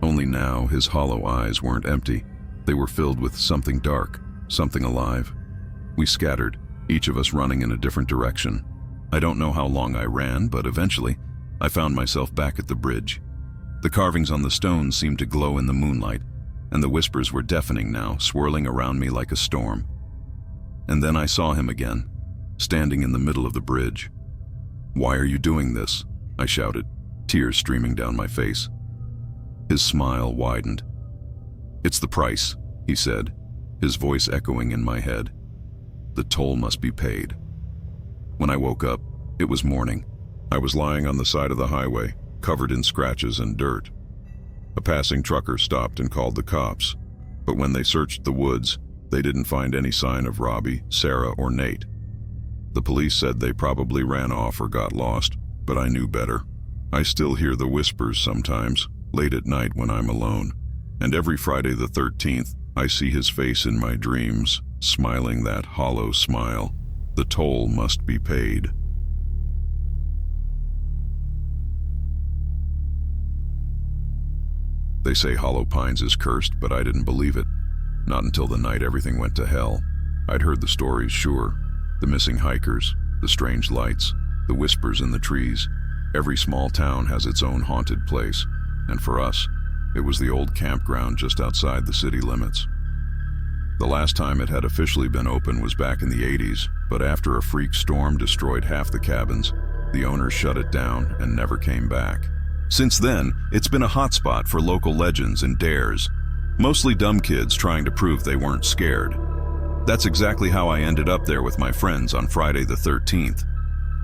Only now his hollow eyes weren't empty. They were filled with something dark, something alive. We scattered, each of us running in a different direction. I don't know how long I ran, but eventually, I found myself back at the bridge. The carvings on the stones seemed to glow in the moonlight, and the whispers were deafening now, swirling around me like a storm. And then I saw him again, standing in the middle of the bridge. "Why are you doing this?" I shouted, tears streaming down my face. His smile widened. "It's the price," he said, his voice echoing in my head. "The toll must be paid." When I woke up, it was morning. I was lying on the side of the highway, covered in scratches and dirt. A passing trucker stopped and called the cops, but when they searched the woods, they didn't find any sign of Robbie, Sarah, or Nate. The police said they probably ran off or got lost, but I knew better. I still hear the whispers sometimes, late at night when I'm alone, and every Friday the 13th, I see his face in my dreams, smiling that hollow smile. The toll must be paid. They say Hollow Pines is cursed, but I didn't believe it. Not until the night everything went to hell. I'd heard the stories, sure. The missing hikers, the strange lights, the whispers in the trees. Every small town has its own haunted place, and for us, it was the old campground just outside the city limits. The last time it had officially been open was back in the 80s, but after a freak storm destroyed half the cabins, the owners shut it down and never came back. Since then, it's been a hotspot for local legends and dares, mostly dumb kids trying to prove they weren't scared. That's exactly how I ended up there with my friends on Friday the 13th.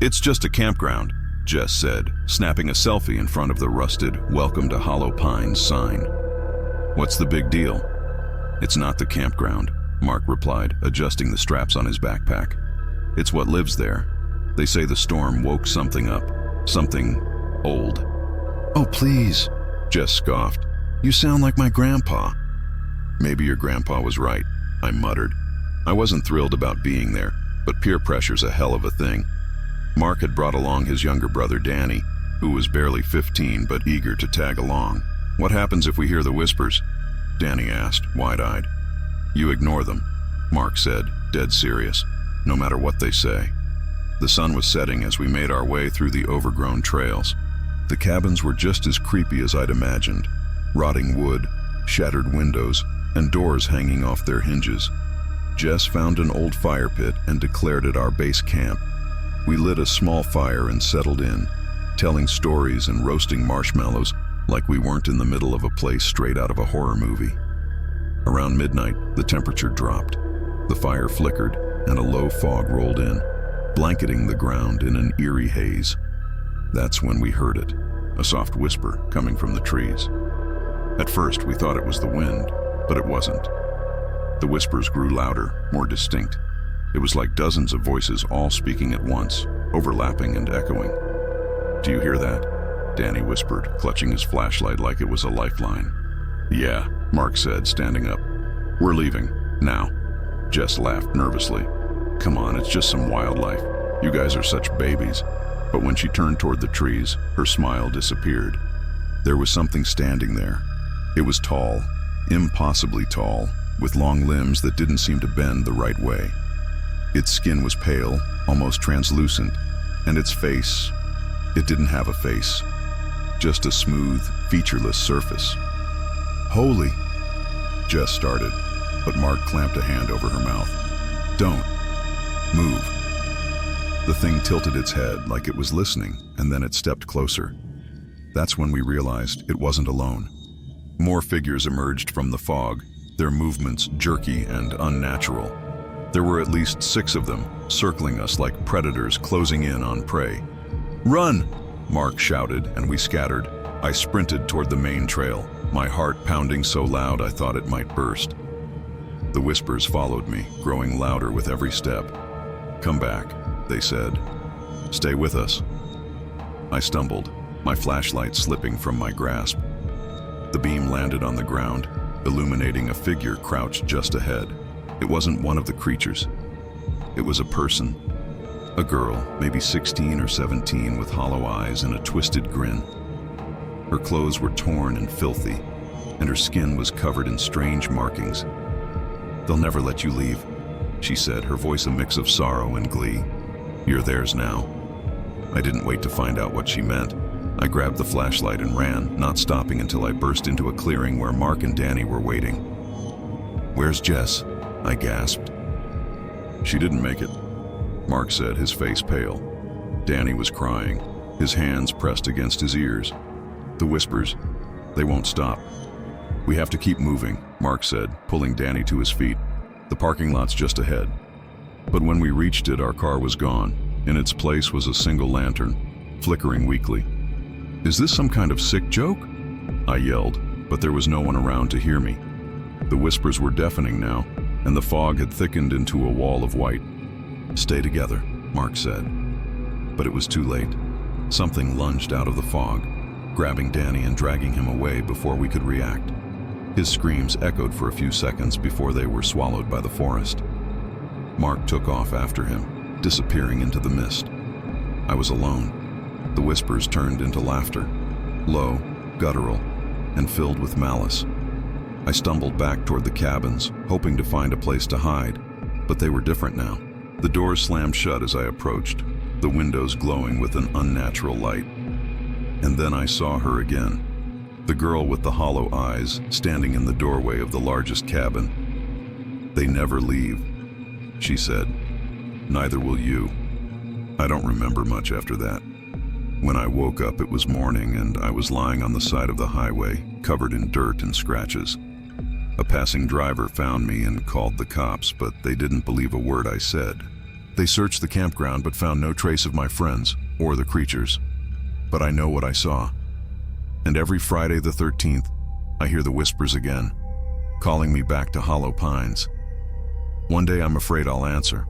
"It's just a campground," Jess said, snapping a selfie in front of the rusted "Welcome to Hollow Pines" sign. "What's the big deal?" "It's not the campground," Mark replied, adjusting the straps on his backpack. "It's what lives there. They say the storm woke something up, something old." "Oh, please," Jess scoffed. "You sound like my grandpa." "Maybe your grandpa was right," I muttered. I wasn't thrilled about being there, but peer pressure's a hell of a thing. Mark had brought along his younger brother Danny, who was barely 15 but eager to tag along. "What happens if we hear the whispers?" Danny asked, wide-eyed. "You ignore them," Mark said, dead serious, "no matter what they say." The sun was setting as we made our way through the overgrown trails. The cabins were just as creepy as I'd imagined. Rotting wood, shattered windows, and doors hanging off their hinges. Jess found an old fire pit and declared it our base camp. We lit a small fire and settled in, telling stories and roasting marshmallows like we weren't in the middle of a place straight out of a horror movie. Around midnight, the temperature dropped. The fire flickered, and a low fog rolled in, blanketing the ground in an eerie haze. That's when we heard it, a soft whisper coming from the trees. At first, we thought it was the wind, but it wasn't. The whispers grew louder, more distinct. It was like dozens of voices all speaking at once, overlapping and echoing. "Do you hear that?" Danny whispered, clutching his flashlight like it was a lifeline. "Yeah," Mark said, standing up. "We're leaving, now." Jess laughed nervously. "Come on, it's just some wildlife. You guys are such babies." But when she turned toward the trees, her smile disappeared. There was something standing there. It was tall, impossibly tall, with long limbs that didn't seem to bend the right way. Its skin was pale, almost translucent, and its face, it didn't have a face, just a smooth, featureless surface. "Holy," Jess started, but Mark clamped a hand over her mouth. "Don't move." The thing tilted its head like it was listening, and then it stepped closer. That's when we realized it wasn't alone. More figures emerged from the fog, their movements jerky and unnatural. There were at least 6 of them, circling us like predators closing in on prey. "Run!" Mark shouted, and we scattered. I sprinted toward the main trail, my heart pounding so loud I thought it might burst. The whispers followed me, growing louder with every step. "Come back," they said. "Stay with us." I stumbled, my flashlight slipping from my grasp. The beam landed on the ground, illuminating a figure crouched just ahead. It wasn't one of the creatures. It was a person. A girl, maybe 16 or 17, with hollow eyes and a twisted grin. Her clothes were torn and filthy, and her skin was covered in strange markings. They'll never let you leave, she said, her voice a mix of sorrow and glee. You're theirs now. I didn't wait to find out what she meant. I grabbed the flashlight and ran, not stopping until I burst into a clearing where Mark and Danny were waiting. Where's Jess? I gasped. She didn't make it, Mark said, his face pale. Danny was crying, his hands pressed against his ears. The whispers, they won't stop. We have to keep moving, Mark said, pulling Danny to his feet. The parking lot's just ahead. But when we reached it, our car was gone. In its place was a single lantern, flickering weakly. Is this some kind of sick joke? I yelled, but there was no one around to hear me. The whispers were deafening now, and the fog had thickened into a wall of white. Stay together, Mark said. But it was too late. Something lunged out of the fog, grabbing Danny and dragging him away before we could react. His screams echoed for a few seconds before they were swallowed by the forest. Mark took off after him, disappearing into the mist. I was alone. The whispers turned into laughter, low, guttural, and filled with malice. I stumbled back toward the cabins, hoping to find a place to hide, but they were different now. The doors slammed shut as I approached, the windows glowing with an unnatural light. And then I saw her again, the girl with the hollow eyes standing in the doorway of the largest cabin. They never leave, she said. Neither will you. I don't remember much after that. When I woke up, it was morning and I was lying on the side of the highway, covered in dirt and scratches. A passing driver found me and called the cops, but they didn't believe a word I said. They searched the campground but found no trace of my friends or the creatures. But I know what I saw. And every Friday the 13th, I hear the whispers again, calling me back to Hollow Pines. One day I'm afraid I'll answer.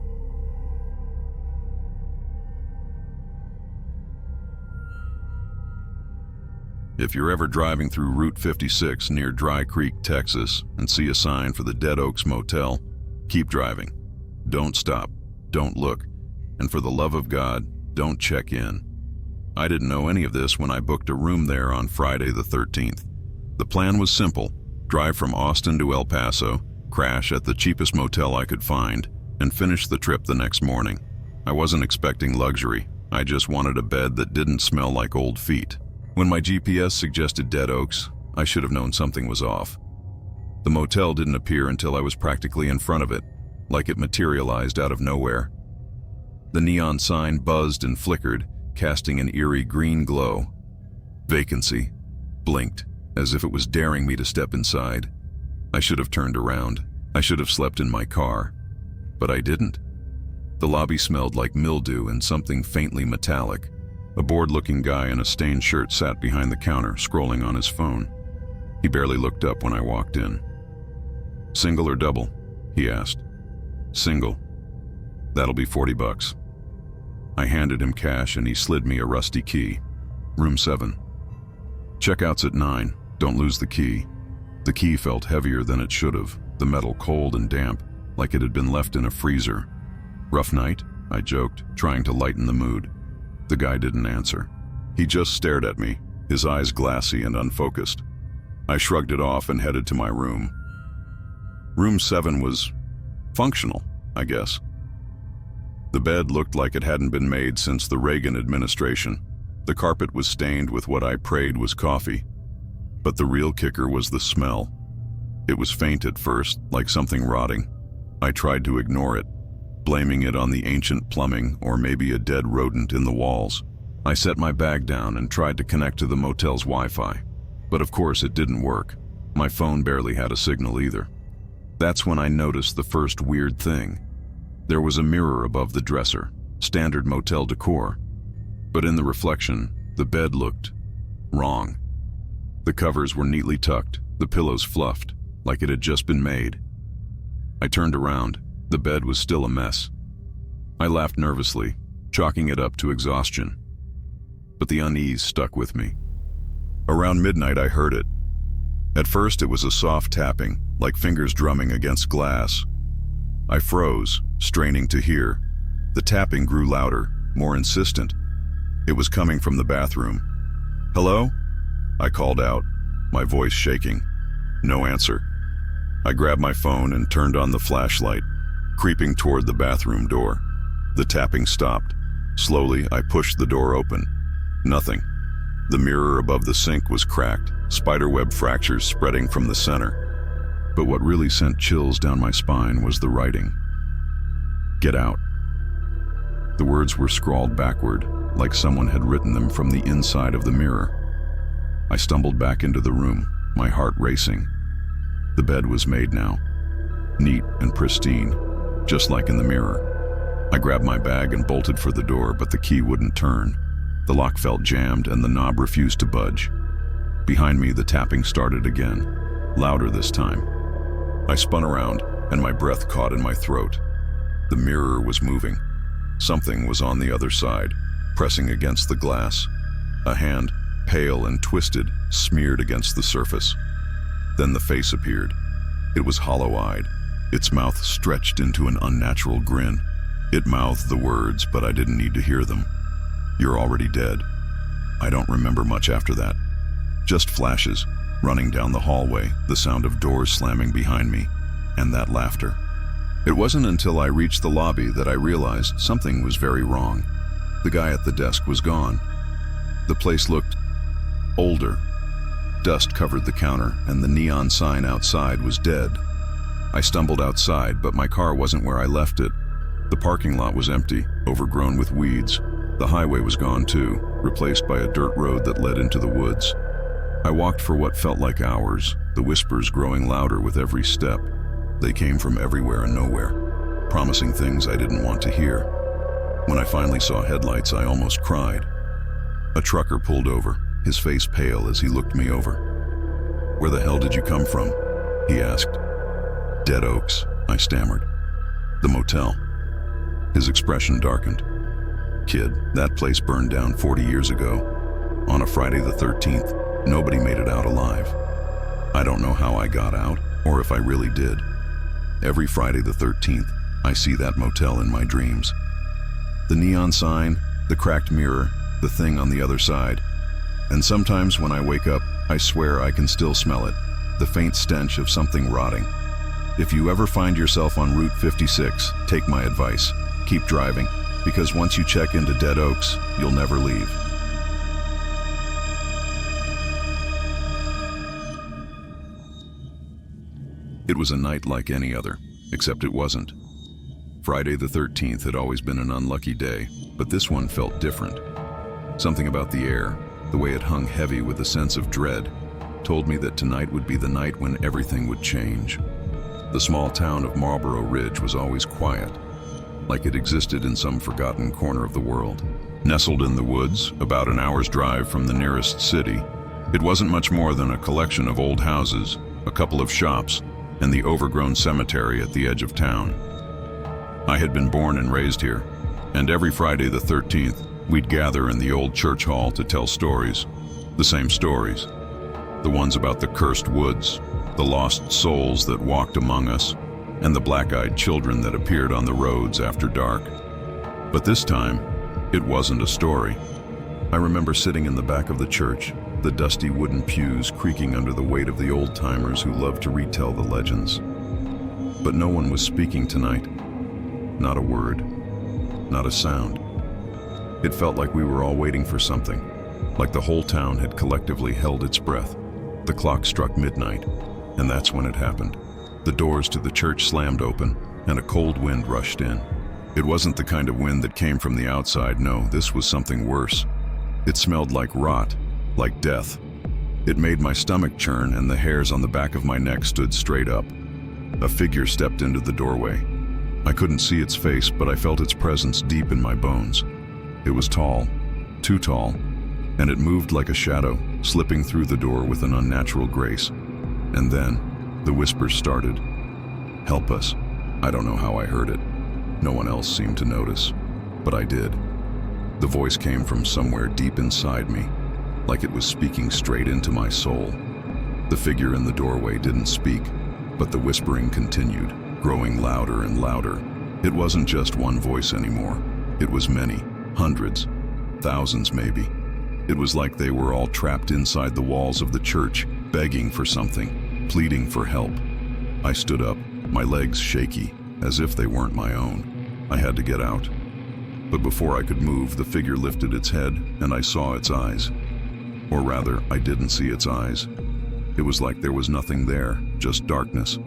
If you're ever driving through Route 56 near Dry Creek, Texas, and see a sign for the Dead Oaks Motel, keep driving. Don't stop. Don't look. And for the love of God, don't check in. I didn't know any of this when I booked a room there on Friday the 13th. The plan was simple: drive from Austin to El Paso, crash at the cheapest motel I could find, and finish the trip the next morning. I wasn't expecting luxury. I just wanted a bed that didn't smell like old feet. When my GPS suggested Dead Oaks, I should have known something was off. The motel didn't appear until I was practically in front of it, like it materialized out of nowhere. The neon sign buzzed and flickered, casting an eerie green glow. Vacancy blinked, as if it was daring me to step inside. I should have turned around. I should have slept in my car. But I didn't. The lobby smelled like mildew and something faintly metallic. A bored-looking guy in a stained shirt sat behind the counter, scrolling on his phone. He barely looked up when I walked in. Single or double? He asked. Single. That'll be $40. I handed him cash and he slid me a rusty key. Room 7. Checkout's at 9. Don't lose the key. The key felt heavier than it should have, the metal cold and damp, like it had been left in a freezer. Rough night? I joked, trying to lighten the mood. The guy didn't answer. He just stared at me, his eyes glassy and unfocused. I shrugged it off and headed to my room. Room 7 was functional, I guess. The bed looked like it hadn't been made since the Reagan administration. The carpet was stained with what I prayed was coffee. But the real kicker was the smell. It was faint at first, like something rotting. I tried to ignore it, blaming it on the ancient plumbing or maybe a dead rodent in the walls. I set my bag down and tried to connect to the motel's Wi-Fi. But of course it didn't work. My phone barely had a signal either. That's when I noticed the first weird thing. There was a mirror above the dresser, standard motel decor. But in the reflection, the bed looked wrong. The covers were neatly tucked, the pillows fluffed, like it had just been made. I turned around. The bed was still a mess. I laughed nervously, chalking it up to exhaustion. But the unease stuck with me. Around midnight, I heard it. At first, it was a soft tapping, like fingers drumming against glass. I froze, straining to hear. The tapping grew louder, more insistent. It was coming from the bathroom. "Hello?" I called out, my voice shaking. No answer. I grabbed my phone and turned on the flashlight, creeping toward the bathroom door. The tapping stopped. Slowly, I pushed the door open. Nothing. The mirror above the sink was cracked, spiderweb fractures spreading from the center. But what really sent chills down my spine was the writing. "Get out." The words were scrawled backward, like someone had written them from the inside of the mirror. I stumbled back into the room, my heart racing. The bed was made now, neat and pristine, just like in the mirror. I grabbed my bag and bolted for the door, but the key wouldn't turn. The lock felt jammed and the knob refused to budge. Behind me, the tapping started again, louder this time. I spun around and my breath caught in my throat. The mirror was moving. Something was on the other side, pressing against the glass. A hand, pale and twisted, smeared against the surface. Then the face appeared. It was hollow-eyed, its mouth stretched into an unnatural grin. It mouthed the words, but I didn't need to hear them. "You're already dead." I don't remember much after that. Just flashes, running down the hallway, the sound of doors slamming behind me, and that laughter. It wasn't until I reached the lobby that I realized something was very wrong. The guy at the desk was gone. The place looked older. Dust covered the counter, and the neon sign outside was dead. I stumbled outside, but my car wasn't where I left it. The parking lot was empty, overgrown with weeds. The highway was gone too, replaced by a dirt road that led into the woods. I walked for what felt like hours, the whispers growing louder with every step. They came from everywhere and nowhere, promising things I didn't want to hear. When I finally saw headlights, I almost cried. A trucker pulled over, his face pale as he looked me over. "Where the hell did you come from?" he asked. "Dead Oaks," I stammered. "The motel." His expression darkened. "Kid, that place burned down 40 years ago. On a Friday the 13th, nobody made it out alive. I don't know how I got out, or if I really did. Every Friday the 13th, I see that motel in my dreams. The neon sign, the cracked mirror, the thing on the other side. And sometimes when I wake up, I swear I can still smell it, the faint stench of something rotting. If you ever find yourself on Route 56, take my advice. Keep driving, because once you check into Dead Oaks, you'll never leave." It was a night like any other, except it wasn't. Friday the 13th had always been an unlucky day, but this one felt different. Something about the air, the way it hung heavy with a sense of dread, told me that tonight would be the night when everything would change. The small town of Marlborough Ridge was always quiet, like it existed in some forgotten corner of the world. Nestled in the woods, about an hour's drive from the nearest city, it wasn't much more than a collection of old houses, a couple of shops, and the overgrown cemetery at the edge of town. I had been born and raised here, and every Friday the 13th, we'd gather in the old church hall to tell stories. The same stories. The ones about the cursed woods, the lost souls that walked among us, and the black-eyed children that appeared on the roads after dark. But this time, it wasn't a story. I remember sitting in the back of the church, the dusty wooden pews creaking under the weight of the old-timers who loved to retell the legends. But no one was speaking tonight. Not a word. Not a sound. It felt like we were all waiting for something, like the whole town had collectively held its breath. The clock struck midnight, and that's when it happened. The doors to the church slammed open, and a cold wind rushed in. It wasn't the kind of wind that came from the outside, no, this was something worse. It smelled like rot, like death. It made my stomach churn and the hairs on the back of my neck stood straight up. A figure stepped into the doorway. I couldn't see its face, but I felt its presence deep in my bones. It was tall, too tall, and it moved like a shadow, slipping through the door with an unnatural grace. And then, the whispers started. "Help us." I don't know how I heard it. No one else seemed to notice, but I did. The voice came from somewhere deep inside me, like it was speaking straight into my soul. The figure in the doorway didn't speak, but the whispering continued, growing louder and louder. It wasn't just one voice anymore. It was many, hundreds, thousands maybe. It was like they were all trapped inside the walls of the church, begging for something, pleading for help. I stood up, my legs shaky, as if they weren't my own. I had to get out. But before I could move, the figure lifted its head, and I saw its eyes. Or rather, I didn't see its eyes. It was like there was nothing there, just darkness.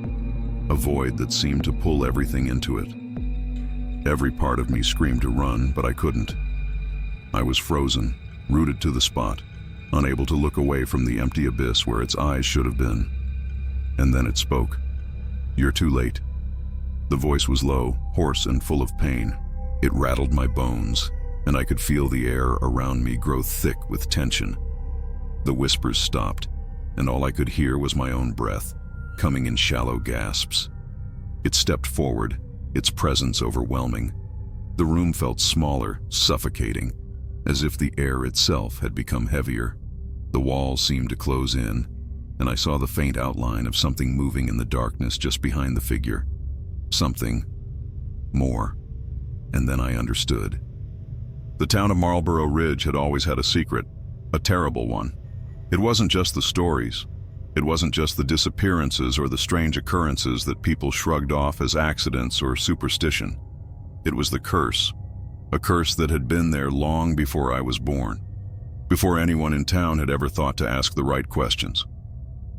A void that seemed to pull everything into it. Every part of me screamed to run, but I couldn't. I was frozen, rooted to the spot, unable to look away from the empty abyss where its eyes should have been. And then it spoke. "You're too late." The voice was low, hoarse, and full of pain. It rattled my bones, and I could feel the air around me grow thick with tension. The whispers stopped, and all I could hear was my own breath, coming in shallow gasps. It stepped forward, its presence overwhelming. The room felt smaller, suffocating, as if the air itself had become heavier. The walls seemed to close in, and I saw the faint outline of something moving in the darkness just behind the figure. Something more. And then I understood. The town of Marlborough Ridge had always had a secret, a terrible one. It wasn't just the stories. It wasn't just the disappearances or the strange occurrences that people shrugged off as accidents or superstition. It was the curse, a curse that had been there long before I was born, before anyone in town had ever thought to ask the right questions.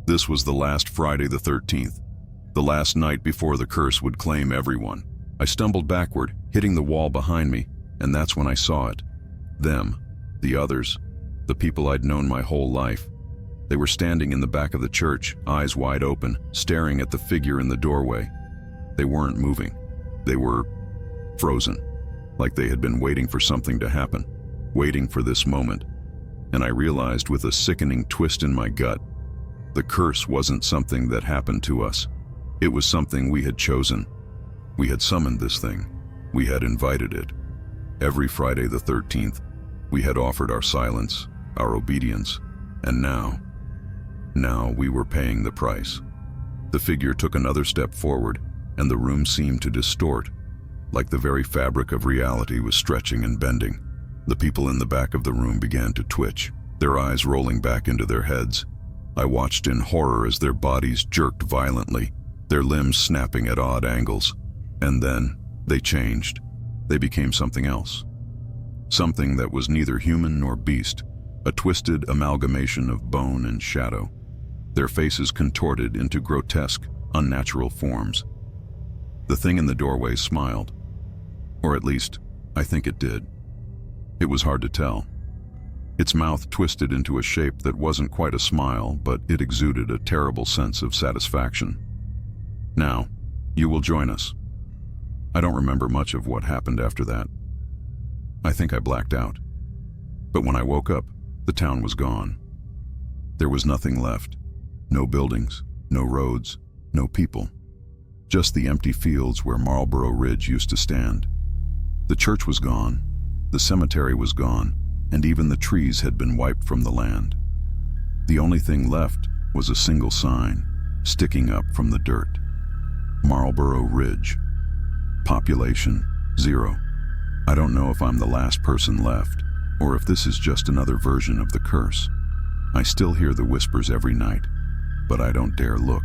This was the last Friday the 13th, the last night before the curse would claim everyone. I stumbled backward, hitting the wall behind me, and that's when I saw it. Them, the others, the people I'd known my whole life. They were standing in the back of the church, eyes wide open, staring at the figure in the doorway. They weren't moving. They were frozen, like they had been waiting for something to happen, waiting for this moment. And I realized with a sickening twist in my gut, the curse wasn't something that happened to us. It was something we had chosen. We had summoned this thing. We had invited it. Every Friday the 13th, we had offered our silence, our obedience, and now we were paying the price. The figure took another step forward, and the room seemed to distort, like the very fabric of reality was stretching and bending. The people in the back of the room began to twitch, their eyes rolling back into their heads. I watched in horror as their bodies jerked violently, their limbs snapping at odd angles. And then they changed. They became something else. Something that was neither human nor beast, a twisted amalgamation of bone and shadow. Their faces contorted into grotesque, unnatural forms. The thing in the doorway smiled. Or at least, I think it did. It was hard to tell. Its mouth twisted into a shape that wasn't quite a smile, but it exuded a terrible sense of satisfaction. "Now, you will join us." I don't remember much of what happened after that. I think I blacked out. But when I woke up, the town was gone. There was nothing left. No buildings, no roads, no people. Just the empty fields where Marlborough Ridge used to stand. The church was gone, the cemetery was gone, and even the trees had been wiped from the land. The only thing left was a single sign, sticking up from the dirt. Marlborough Ridge. Population 0. I don't know if I'm the last person left, or if this is just another version of the curse. I still hear the whispers every night, but I don't dare look.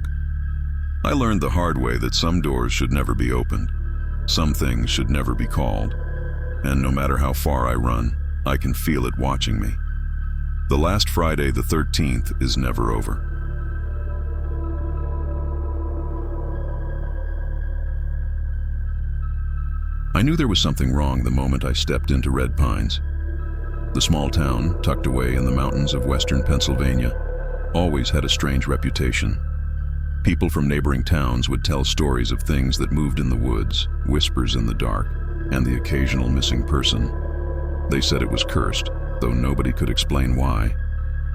I learned the hard way that some doors should never be opened, some things should never be called, and no matter how far I run, I can feel it watching me. The last Friday the 13th is never over. I knew there was something wrong the moment I stepped into Red Pines. The small town, tucked away in the mountains of western Pennsylvania, always had a strange reputation. People from neighboring towns would tell stories of things that moved in the woods, whispers in the dark, and the occasional missing person. They said it was cursed, though nobody could explain why.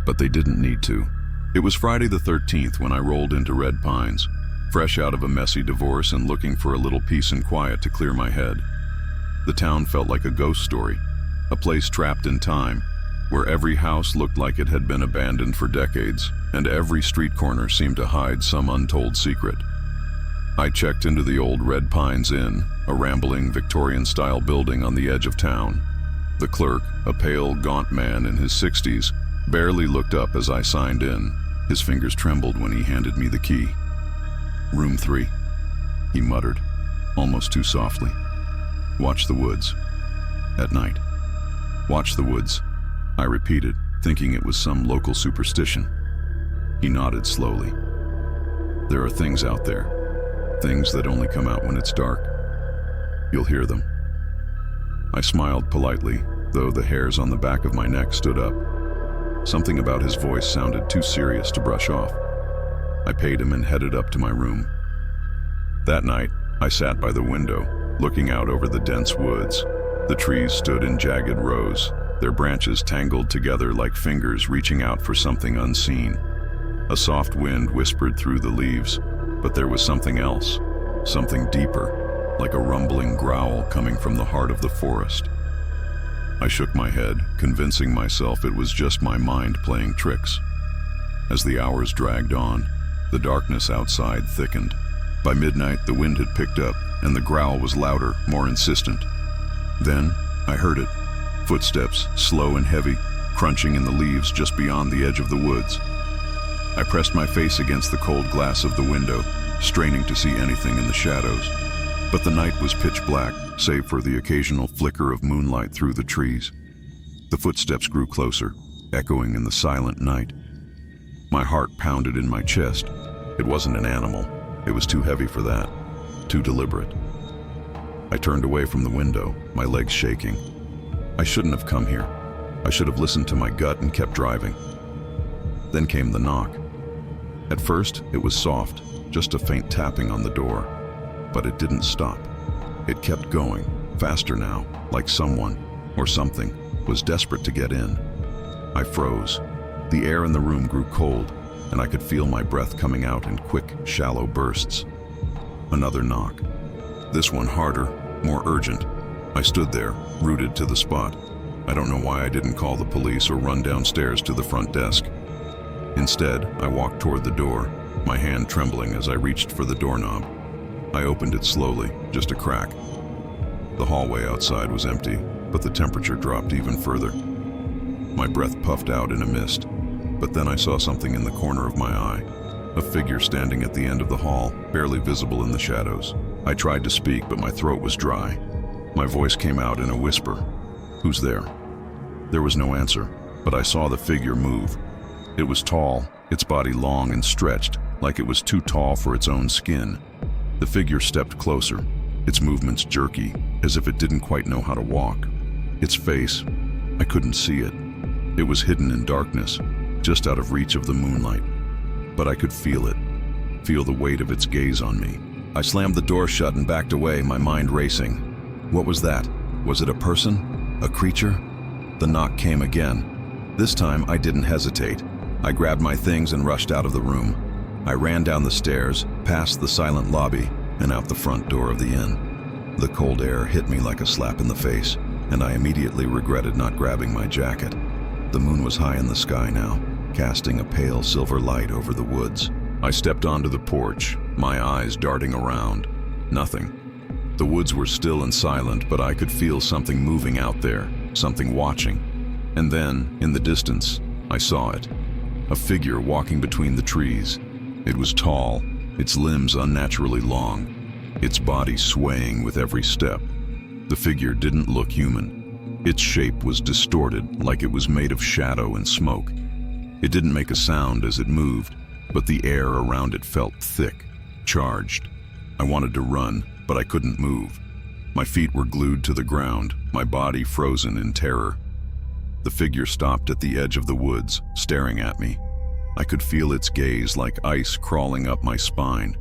But they didn't need to. It was Friday the 13th when I rolled into Red Pines, fresh out of a messy divorce and looking for a little peace and quiet to clear my head. The town felt like a ghost story, a place trapped in time, where every house looked like it had been abandoned for decades, and every street corner seemed to hide some untold secret. I checked into the old Red Pines Inn, a rambling Victorian-style building on the edge of town. The clerk, a pale, gaunt man in his 60s, barely looked up as I signed in. His fingers trembled when he handed me the key. "Room 3, he muttered, almost too softly. "Watch the woods. At night." "Watch the woods," I repeated, thinking it was some local superstition. He nodded slowly. "There are things out there, things that only come out when it's dark. You'll hear them." I smiled politely, though the hairs on the back of my neck stood up. Something about his voice sounded too serious to brush off. I paid him and headed up to my room. That night, I sat by the window, looking out over the dense woods. The trees stood in jagged rows, their branches tangled together like fingers reaching out for something unseen. A soft wind whispered through the leaves, but there was something else, something deeper, like a rumbling growl coming from the heart of the forest. I shook my head, convincing myself it was just my mind playing tricks. As the hours dragged on, the darkness outside thickened. By midnight, the wind had picked up, and the growl was louder, more insistent. Then, I heard it. Footsteps, slow and heavy, crunching in the leaves just beyond the edge of the woods. I pressed my face against the cold glass of the window, straining to see anything in the shadows. But the night was pitch black, save for the occasional flicker of moonlight through the trees. The footsteps grew closer, echoing in the silent night. My heart pounded in my chest. It wasn't an animal. It was too heavy for that, too deliberate. I turned away from the window, my legs shaking. I shouldn't have come here. I should have listened to my gut and kept driving. Then came the knock. At first, it was soft, just a faint tapping on the door. But it didn't stop. It kept going, faster now, like someone, or something, was desperate to get in. I froze. The air in the room grew cold, and I could feel my breath coming out in quick, shallow bursts. Another knock. This one harder, more urgent. I stood there, rooted to the spot. I don't know why I didn't call the police or run downstairs to the front desk. Instead, I walked toward the door, my hand trembling as I reached for the doorknob. I opened it slowly, just a crack. The hallway outside was empty, but the temperature dropped even further. My breath puffed out in a mist, but then I saw something in the corner of my eye, a figure standing at the end of the hall, barely visible in the shadows. I tried to speak, but my throat was dry. My voice came out in a whisper. "Who's there?" There was no answer, but I saw the figure move. It was tall, its body long and stretched, like it was too tall for its own skin. The figure stepped closer, its movements jerky, as if it didn't quite know how to walk. Its face, I couldn't see it. It was hidden in darkness, just out of reach of the moonlight. But I could feel it, feel the weight of its gaze on me. I slammed the door shut and backed away, my mind racing. What was that? Was it a person? A creature? The knock came again. This time, I didn't hesitate. I grabbed my things and rushed out of the room. I ran down the stairs, past the silent lobby, and out the front door of the inn. The cold air hit me like a slap in the face, and I immediately regretted not grabbing my jacket. The moon was high in the sky now, casting a pale silver light over the woods. I stepped onto the porch, my eyes darting around. Nothing. The woods were still and silent, but I could feel something moving out there, something watching. And then, in the distance, I saw it. A figure walking between the trees. It was tall, its limbs unnaturally long, its body swaying with every step. The figure didn't look human. Its shape was distorted, like it was made of shadow and smoke. It didn't make a sound as it moved, but the air around it felt thick, charged. I wanted to run, but I couldn't move. My feet were glued to the ground, my body frozen in terror. The figure stopped at the edge of the woods, staring at me. I could feel its gaze like ice crawling up my spine.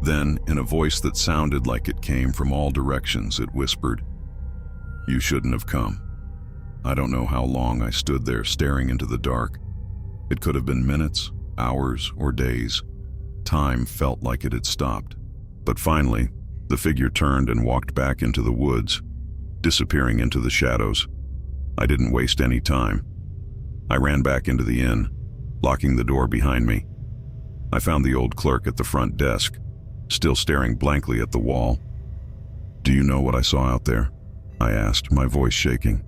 Then, in a voice that sounded like it came from all directions, it whispered, "You shouldn't have come." I don't know how long I stood there staring into the dark. It could have been minutes, hours, or days. Time felt like it had stopped. But finally, the figure turned and walked back into the woods, disappearing into the shadows. I didn't waste any time. I ran back into the inn, locking the door behind me. I found the old clerk at the front desk, still staring blankly at the wall. "Do you know what I saw out there?" I asked, my voice shaking.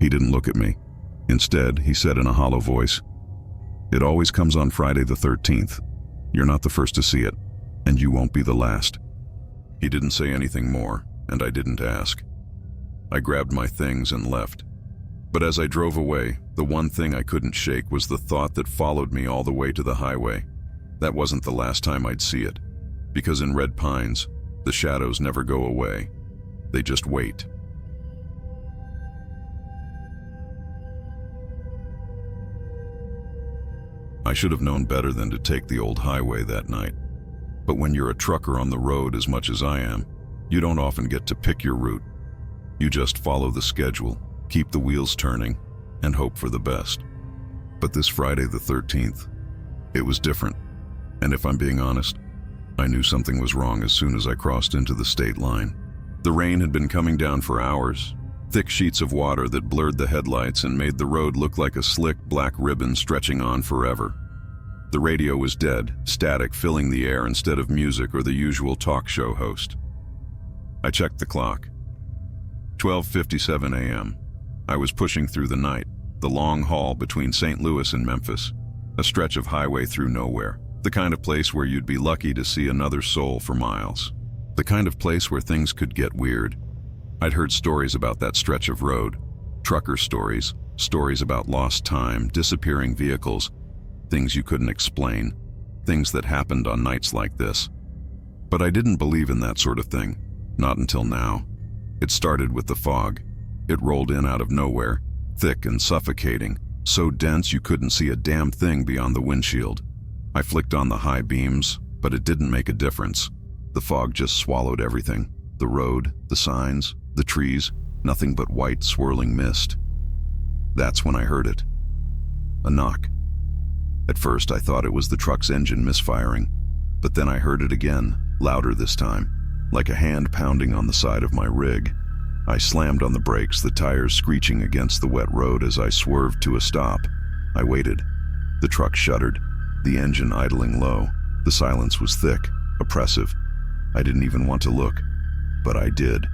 He didn't look at me. Instead, he said in a hollow voice, "It always comes on Friday the 13th. You're not the first to see it. And you won't be the last." He didn't say anything more, and I didn't ask. I grabbed my things and left. But as I drove away, the one thing I couldn't shake was the thought that followed me all the way to the highway. That wasn't the last time I'd see it, because in Red Pines, the shadows never go away. They just wait. I should have known better than to take the old highway that night. But when you're a trucker on the road as much as I am, you don't often get to pick your route. You just follow the schedule, keep the wheels turning, and hope for the best. But this Friday the 13th, it was different. And if I'm being honest, I knew something was wrong as soon as I crossed into the state line. The rain had been coming down for hours, thick sheets of water that blurred the headlights and made the road look like a slick black ribbon stretching on forever. The radio was dead, static filling the air instead of music or the usual talk show host. I checked the clock. 12:57 a.m. I was pushing through the night, the long haul between St. Louis and Memphis, a stretch of highway through nowhere, the kind of place where you'd be lucky to see another soul for miles, the kind of place where things could get weird. I'd heard stories about that stretch of road, trucker stories, stories about lost time, disappearing vehicles, things you couldn't explain, things that happened on nights like this. But I didn't believe in that sort of thing, not until now. It started with the fog. It rolled in out of nowhere, thick and suffocating, so dense you couldn't see a damn thing beyond the windshield. I flicked on the high beams, but it didn't make a difference. The fog just swallowed everything. The road, the signs, the trees, nothing but white swirling mist. That's when I heard it. A knock. At first I thought it was the truck's engine misfiring, but then I heard it again, louder this time, like a hand pounding on the side of my rig. I slammed on the brakes, the tires screeching against the wet road as I swerved to a stop. I waited. The truck shuddered, the engine idling low. The silence was thick, oppressive. I didn't even want to look, but I did.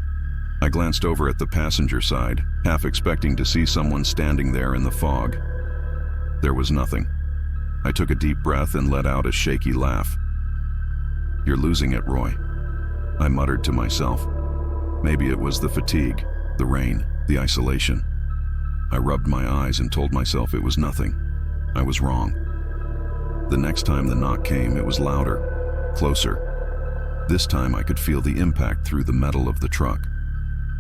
I glanced over at the passenger side, half expecting to see someone standing there in the fog. There was nothing. I took a deep breath and let out a shaky laugh. "You're losing it, Roy," I muttered to myself. Maybe it was the fatigue, the rain, the isolation. I rubbed my eyes and told myself it was nothing. I was wrong. The next time the knock came, it was louder, closer. This time I could feel the impact through the metal of the truck.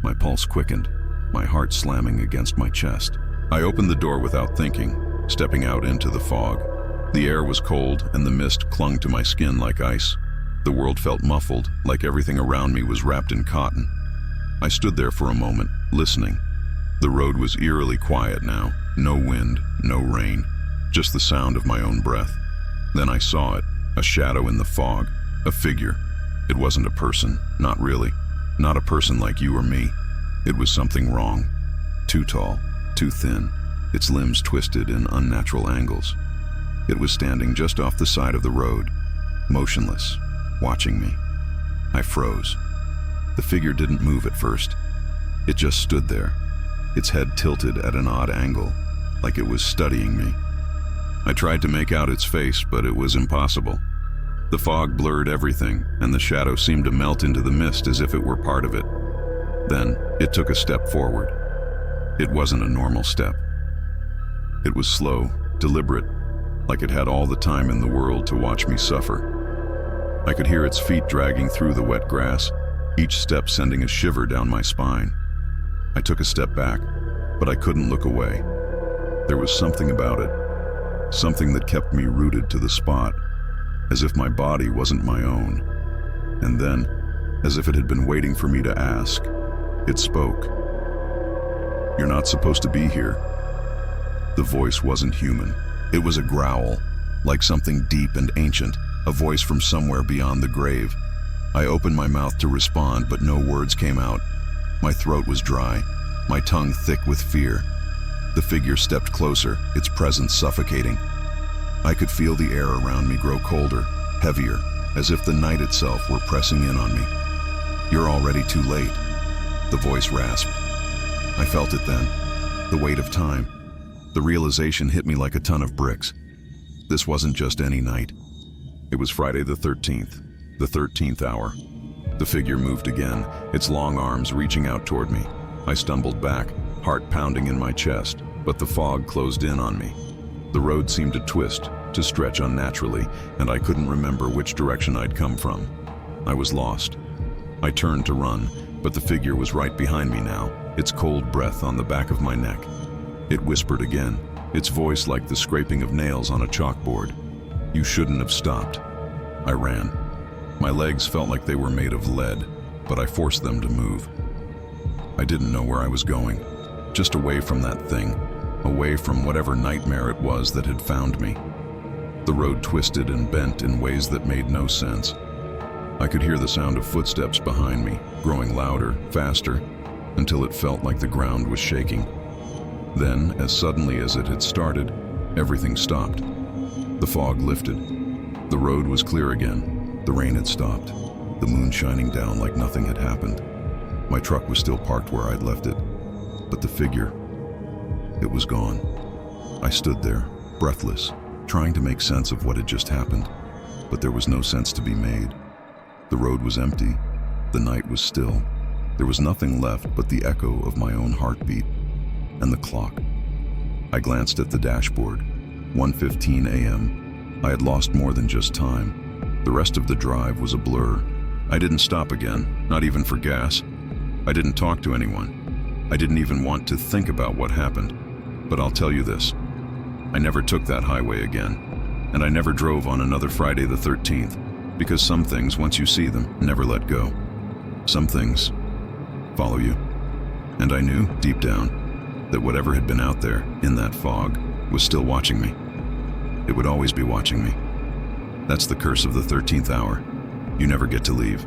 My pulse quickened, my heart slamming against my chest. I opened the door without thinking, stepping out into the fog. The air was cold and the mist clung to my skin like ice. The world felt muffled, like everything around me was wrapped in cotton. I stood there for a moment, listening. The road was eerily quiet now. No wind, no rain, just the sound of my own breath. Then I saw it, a shadow in the fog, a figure. It wasn't a person, not really. Not a person like you or me. It was something wrong. Too tall, too thin, its limbs twisted in unnatural angles. It was standing just off the side of the road, motionless, watching me. I froze. The figure didn't move at first. It just stood there, its head tilted at an odd angle, like it was studying me. I tried to make out its face, but it was impossible. The fog blurred everything, and the shadow seemed to melt into the mist as if it were part of it. Then, it took a step forward. It wasn't a normal step. It was slow, deliberate, like it had all the time in the world to watch me suffer. I could hear its feet dragging through the wet grass, each step sending a shiver down my spine. I took a step back, but I couldn't look away. There was something about it, something that kept me rooted to the spot, as if my body wasn't my own. And then, as if it had been waiting for me to ask, it spoke. "You're not supposed to be here." The voice wasn't human. It was a growl, like something deep and ancient, a voice from somewhere beyond the grave. I opened my mouth to respond, but no words came out. My throat was dry, my tongue thick with fear. The figure stepped closer, its presence suffocating. I could feel the air around me grow colder, heavier, as if the night itself were pressing in on me. "You're already too late," the voice rasped. I felt it then, the weight of time. The realization hit me like a ton of bricks. This wasn't just any night. It was Friday the 13th, The 13th hour. The figure moved again, its long arms reaching out toward me. I stumbled back, heart pounding in my chest, but the fog closed in on me. The road seemed to twist, to stretch unnaturally, and I couldn't remember which direction I'd come from. I was lost. I turned to run, but the figure was right behind me now, its cold breath on the back of my neck. It whispered again, its voice like the scraping of nails on a chalkboard. "You shouldn't have stopped." I ran. My legs felt like they were made of lead, but I forced them to move. I didn't know where I was going, just away from that thing, away from whatever nightmare it was that had found me. The road twisted and bent in ways that made no sense. I could hear the sound of footsteps behind me, growing louder, faster, until it felt like the ground was shaking. Then, as suddenly as it had started, everything stopped. The fog lifted. The road was clear again. The rain had stopped, the moon shining down like nothing had happened. My truck was still parked where I'd left it, but the figure, it was gone. I stood there, breathless, trying to make sense of what had just happened, but there was no sense to be made. The road was empty, the night was still. There was nothing left but the echo of my own heartbeat and the clock. I glanced at the dashboard, 1:15 a.m. I had lost more than just time. The rest of the drive was a blur. I didn't stop again, not even for gas. I didn't talk to anyone. I didn't even want to think about what happened. But I'll tell you this, I never took that highway again. And I never drove on another Friday the 13th, because some things, once you see them, never let go. Some things follow you. And I knew, deep down, that whatever had been out there, in that fog, was still watching me. It would always be watching me. That's the curse of the 13th hour. You never get to leave.